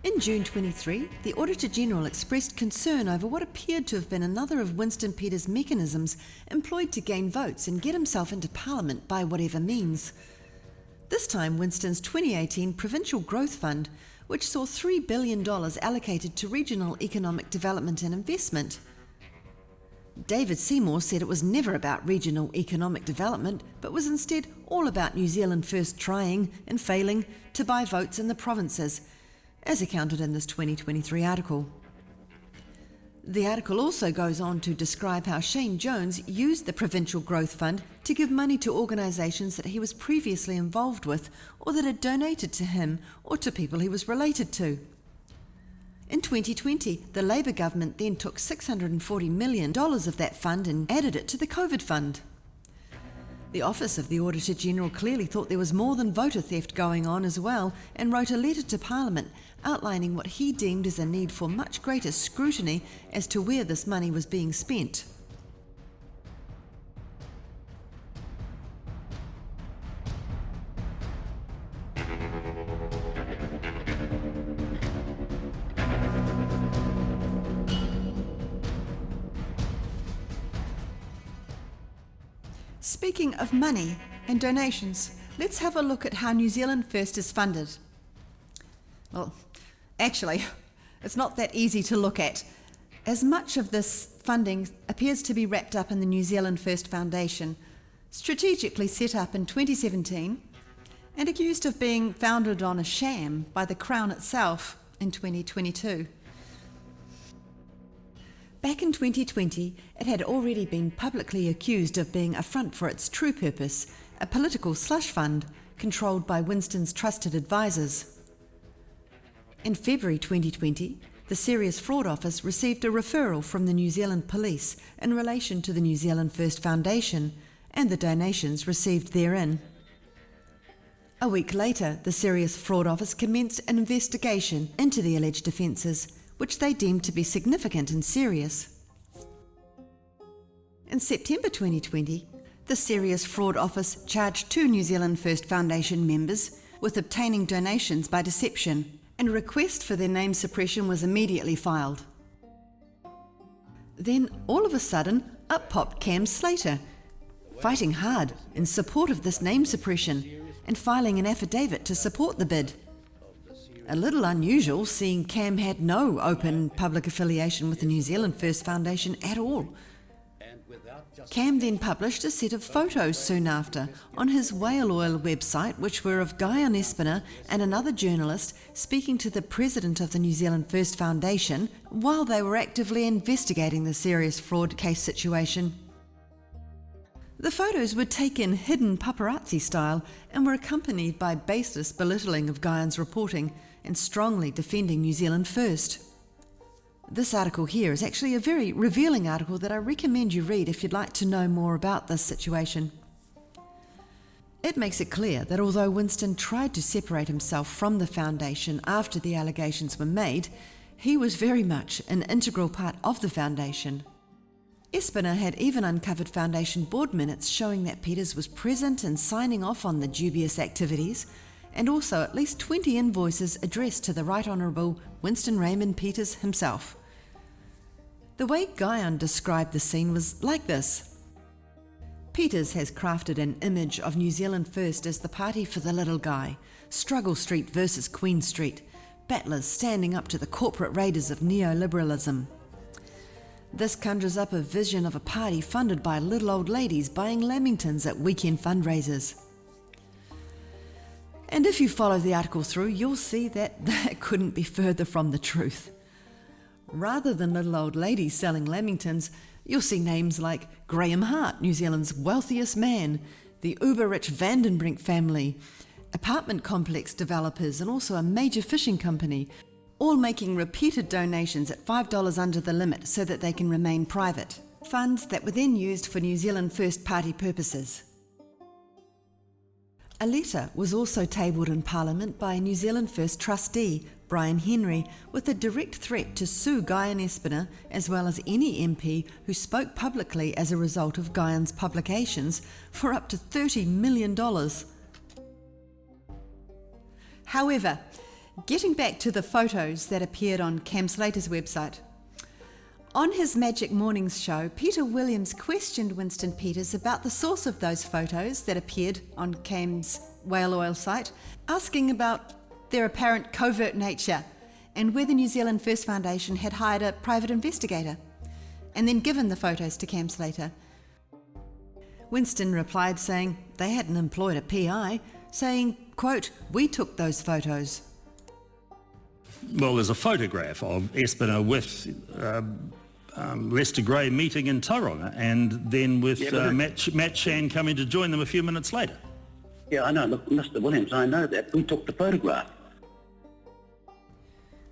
In June 23, the Auditor-General expressed concern over what appeared to have been another of Winston Peters' mechanisms employed to gain votes and get himself into Parliament by whatever means. This time, Winston's 2018 Provincial Growth Fund, which saw $3 billion allocated to regional economic development and investment. David Seymour said it was never about regional economic development, but was instead all about New Zealand First trying and failing to buy votes in the provinces, as accounted in this 2023 article. The article also goes on to describe how Shane Jones used the Provincial Growth Fund to give money to organisations that he was previously involved with or that had donated to him or to people he was related to. In 2020, the Labour government then took $640 million of that fund and added it to the COVID fund. The Office of the Auditor-General clearly thought there was more than voter theft going on as well and wrote a letter to Parliament outlining what he deemed as a need for much greater scrutiny as to where this money was being spent. Speaking of money and donations, let's have a look at how New Zealand First is funded. Well, actually, it's not that easy to look at, as much of this funding appears to be wrapped up in the New Zealand First Foundation, strategically set up in 2017 and accused of being founded on a sham by the Crown itself in 2022. Back in 2020, it had already been publicly accused of being a front for its true purpose, a political slush fund controlled by Winston's trusted advisors. In February 2020, the Serious Fraud Office received a referral from the New Zealand Police in relation to the New Zealand First Foundation and the donations received therein. A week later, the Serious Fraud Office commenced an investigation into the alleged offences, which they deemed to be significant and serious. In September 2020, the Serious Fraud Office charged 2 New Zealand First Foundation members with obtaining donations by deception, and a request for their name suppression was immediately filed. Then, all of a sudden, up popped Cam Slater, fighting hard in support of this name suppression and filing an affidavit to support the bid. A little unusual, seeing Cam had no open public affiliation with the New Zealand First Foundation at all. Cam then published a set of photos soon after on his whale oil website, which were of Guy Onespina and another journalist speaking to the president of the New Zealand First Foundation while they were actively investigating the serious fraud case situation. The photos were taken hidden paparazzi style and were accompanied by baseless belittling of Guyan's reporting and strongly defending New Zealand First. This article here is actually a very revealing article that I recommend you read if you'd like to know more about this situation. It makes it clear that although Winston tried to separate himself from the foundation after the allegations were made, He was very much an integral part of the foundation. Espiner had even uncovered foundation board minutes showing that Peters was present and signing off on the dubious activities, and also at least 20 invoices addressed to the Right Honourable Winston Raymond Peters himself. The way Guyon described the scene was like this. Peters has crafted an image of New Zealand First as the party for the little guy, Struggle Street versus Queen Street, battlers standing up to the corporate raiders of neoliberalism. This conjures up a vision of a party funded by little old ladies buying lamingtons at weekend fundraisers. And if you follow the article through, you'll see that that couldn't be further from the truth. Rather than little old ladies selling lamingtons, you'll see names like Graham Hart, New Zealand's wealthiest man, the uber-rich Vandenbrink family, apartment complex developers, and also a major fishing company, all making repeated donations at $5 under the limit so that they can remain private. Funds that were then used for New Zealand First Party purposes. A letter was also tabled in Parliament by New Zealand First trustee Brian Henry with a direct threat to sue Guyon Espiner as well as any MP who spoke publicly as a result of Guyon's publications for up to $30 million. However, getting back to the photos that appeared on Cam Slater's website. On his Magic Mornings show, Peter Williams questioned Winston Peters about the source of those photos that appeared on Cam's whale oil site, asking about their apparent covert nature and whether New Zealand First Foundation had hired a private investigator, and then given the photos to Cam Slater. Winston replied saying they hadn't employed a PI, saying, quote, "We took those photos." Well, there's a photograph of Espiner with Lester Gray meeting in Tauranga, and then with Matt Shan coming to join them a few minutes later. Yeah, I know. Look, Mr. Williams, I know that. We took the photograph.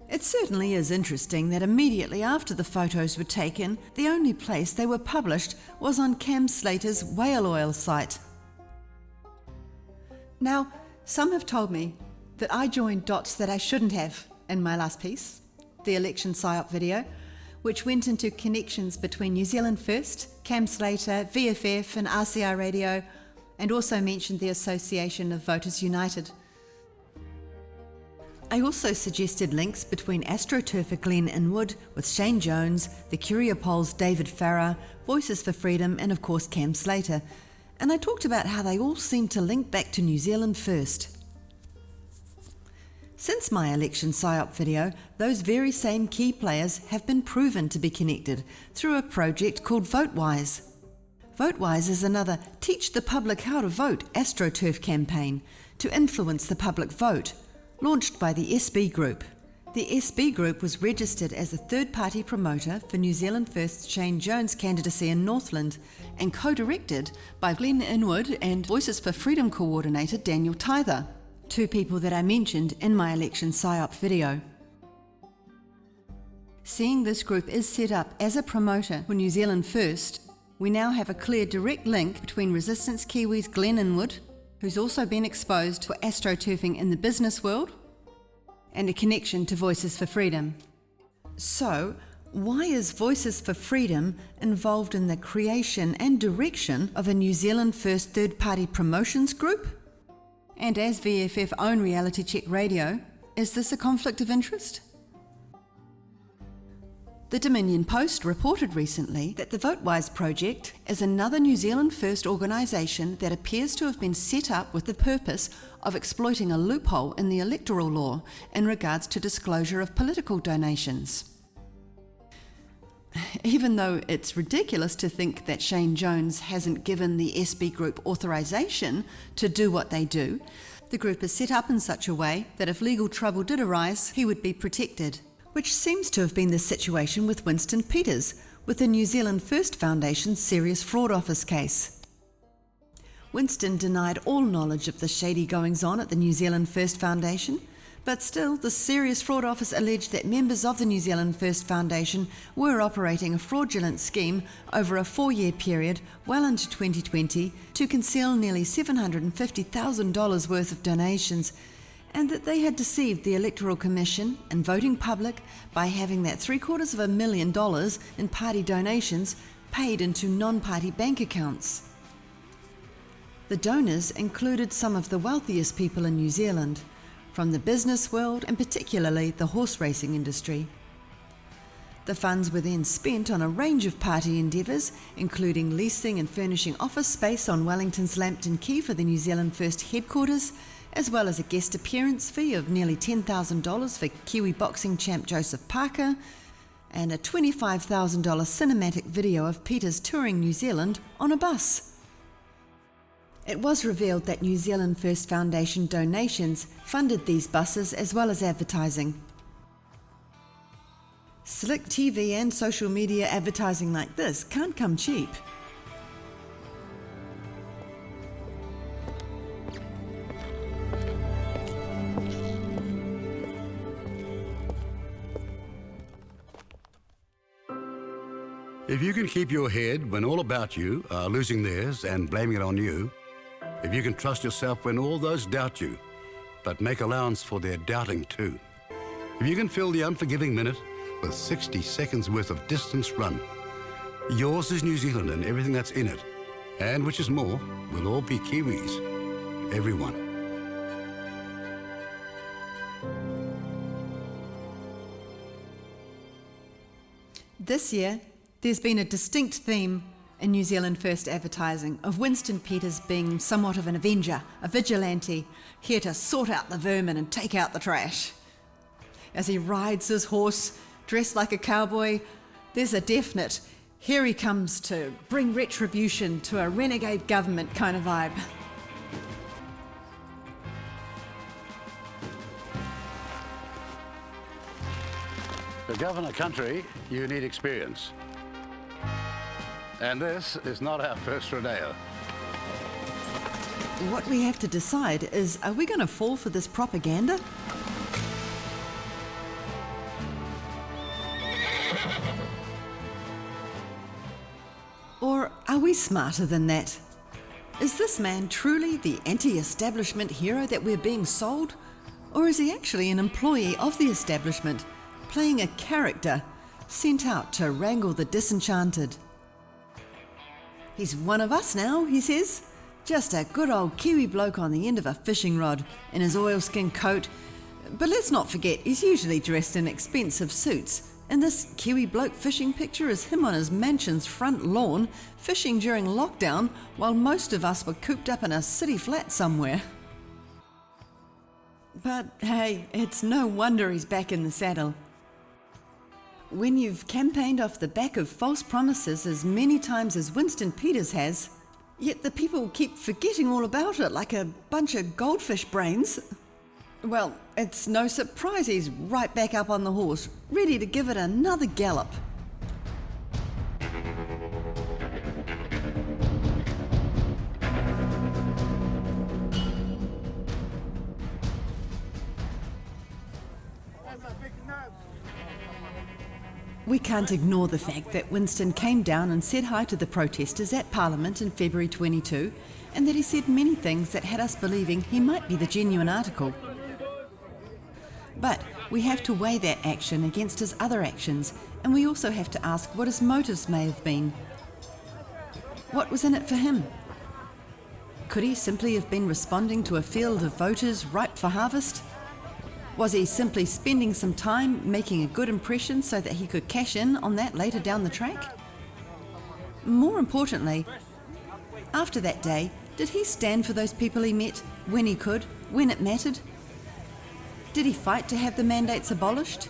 It certainly is interesting that immediately after the photos were taken, the only place they were published was on Cam Slater's whale oil site. Now, some have told me that I joined dots that I shouldn't have in my last piece, the election PSYOP video, which went into connections between New Zealand First, Cam Slater, VFF and RCR Radio, and also mentioned the Association of Voters United. I also suggested links between AstroTurfer Glenn Inwood with Shane Jones, the Curia Polls David Farrar, Voices for Freedom and of course Cam Slater, and I talked about how they all seem to link back to New Zealand First. Since my election PSYOP video, those very same key players have been proven to be connected through a project called VoteWise. VoteWise is another Teach the Public How to Vote AstroTurf campaign to influence the public vote, launched by the SB Group. The SB Group was registered as a third-party promoter for New Zealand First Shane Jones' candidacy in Northland and co-directed by Glenn Inwood and Voices for Freedom coordinator Daniel Tither, two people that I mentioned in my election PSYOP video. Seeing this group is set up as a promoter for New Zealand First, we now have a clear direct link between Resistance Kiwis Glenn Inwood, who's also been exposed for astroturfing in the business world, and a connection to Voices for Freedom. So, why is Voices for Freedom involved in the creation and direction of a New Zealand First third-party promotions group? And as VFF own Reality Check Radio, is this a conflict of interest? The Dominion Post reported recently that the VoteWise project is another New Zealand First organisation that appears to have been set up with the purpose of exploiting a loophole in the electoral law in regards to disclosure of political donations. Even though it's ridiculous to think that Shane Jones hasn't given the SB Group authorisation to do what they do, the group is set up in such a way that if legal trouble did arise, he would be protected, which seems to have been the situation with Winston Peters, with the New Zealand First Foundation's serious fraud office case. Winston denied all knowledge of the shady goings-on at the New Zealand First Foundation, but still, the Serious Fraud Office alleged that members of the New Zealand First Foundation were operating a fraudulent scheme over a 4-year period, well into 2020, to conceal nearly $750,000 worth of donations, and that they had deceived the Electoral Commission and voting public by having that $750,000 in party donations paid into non-party bank accounts. The donors included some of the wealthiest people in New Zealand, from the business world and particularly the horse racing industry. The funds were then spent on a range of party endeavours, including leasing and furnishing office space on Wellington's Lambton Quay for the New Zealand First headquarters, as well as a guest appearance fee of nearly $10,000 for Kiwi boxing champ Joseph Parker, and a $25,000 cinematic video of Peters touring New Zealand on a bus. It was revealed that New Zealand First Foundation donations funded these buses as well as advertising. Slick TV and social media advertising like this can't come cheap. If you can keep your head when all about you are losing theirs and blaming it on you, if you can trust yourself when all those doubt you, but make allowance for their doubting too, if you can fill the unforgiving minute with 60 seconds worth of distance run, yours is New Zealand and everything that's in it, and which is more, we'll all be Kiwis, everyone. This year, there's been a distinct theme in New Zealand First advertising of Winston Peters being somewhat of an avenger, a vigilante, here to sort out the vermin and take out the trash. As he rides his horse, dressed like a cowboy, there's a definite, here he comes to bring retribution to a renegade government kind of vibe. To govern a country, you need experience. And this is not our first rodeo. What we have to decide is, are we going to fall for this propaganda? Or are we smarter than that? Is this man truly the anti-establishment hero that we're being sold? Or is he actually an employee of the establishment, playing a character sent out to wrangle the disenchanted? He's one of us now, he says. Just a good old Kiwi bloke on the end of a fishing rod in his oilskin coat. But let's not forget, he's usually dressed in expensive suits. And this Kiwi bloke fishing picture is him on his mansion's front lawn, fishing during lockdown, while most of us were cooped up in a city flat somewhere. But hey, it's no wonder he's back in the saddle. When you've campaigned off the back of false promises as many times as Winston Peters has, yet the people keep forgetting all about it like a bunch of goldfish brains, well, it's no surprise he's right back up on the horse, ready to give it another gallop. We can't ignore the fact that Winston came down and said hi to the protesters at Parliament in February 22, and that he said many things that had us believing he might be the genuine article. But we have to weigh that action against his other actions, and we also have to ask what his motives may have been. What was in it for him? Could he simply have been responding to a field of voters ripe for harvest? Was he simply spending some time making a good impression so that he could cash in on that later down the track? More importantly, after that day, did he stand for those people he met when he could, when it mattered? Did he fight to have the mandates abolished?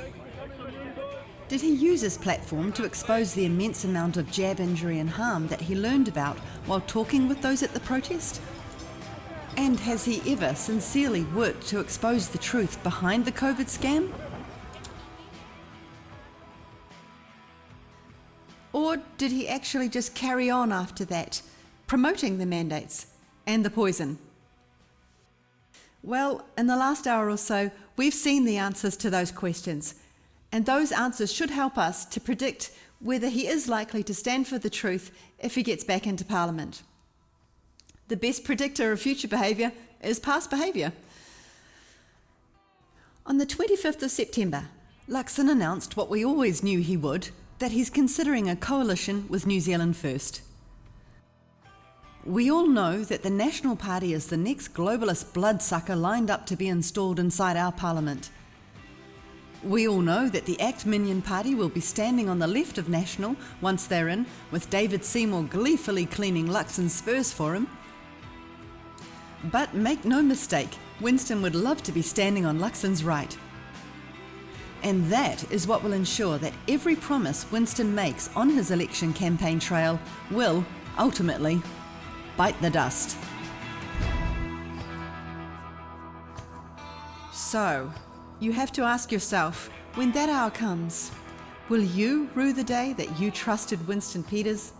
Did he use his platform to expose the immense amount of jab injury and harm that he learned about while talking with those at the protest? And has he ever sincerely worked to expose the truth behind the COVID scam? Or did he actually just carry on after that, promoting the mandates and the poison? Well, in the last hour or so, we've seen the answers to those questions, and those answers should help us to predict whether he is likely to stand for the truth if he gets back into Parliament. The best predictor of future behaviour is past behaviour. On the 25th of September, Luxon announced what we always knew he would, that he's considering a coalition with New Zealand First. We all know that the National Party is the next globalist bloodsucker lined up to be installed inside our parliament. We all know that the ACT Minion Party will be standing on the left of National once they're in, with David Seymour gleefully cleaning Luxon's spurs for him. But make no mistake, Winston would love to be standing on Luxon's right. And that is what will ensure that every promise Winston makes on his election campaign trail will, ultimately, bite the dust. So, you have to ask yourself, when that hour comes, will you rue the day that you trusted Winston Peters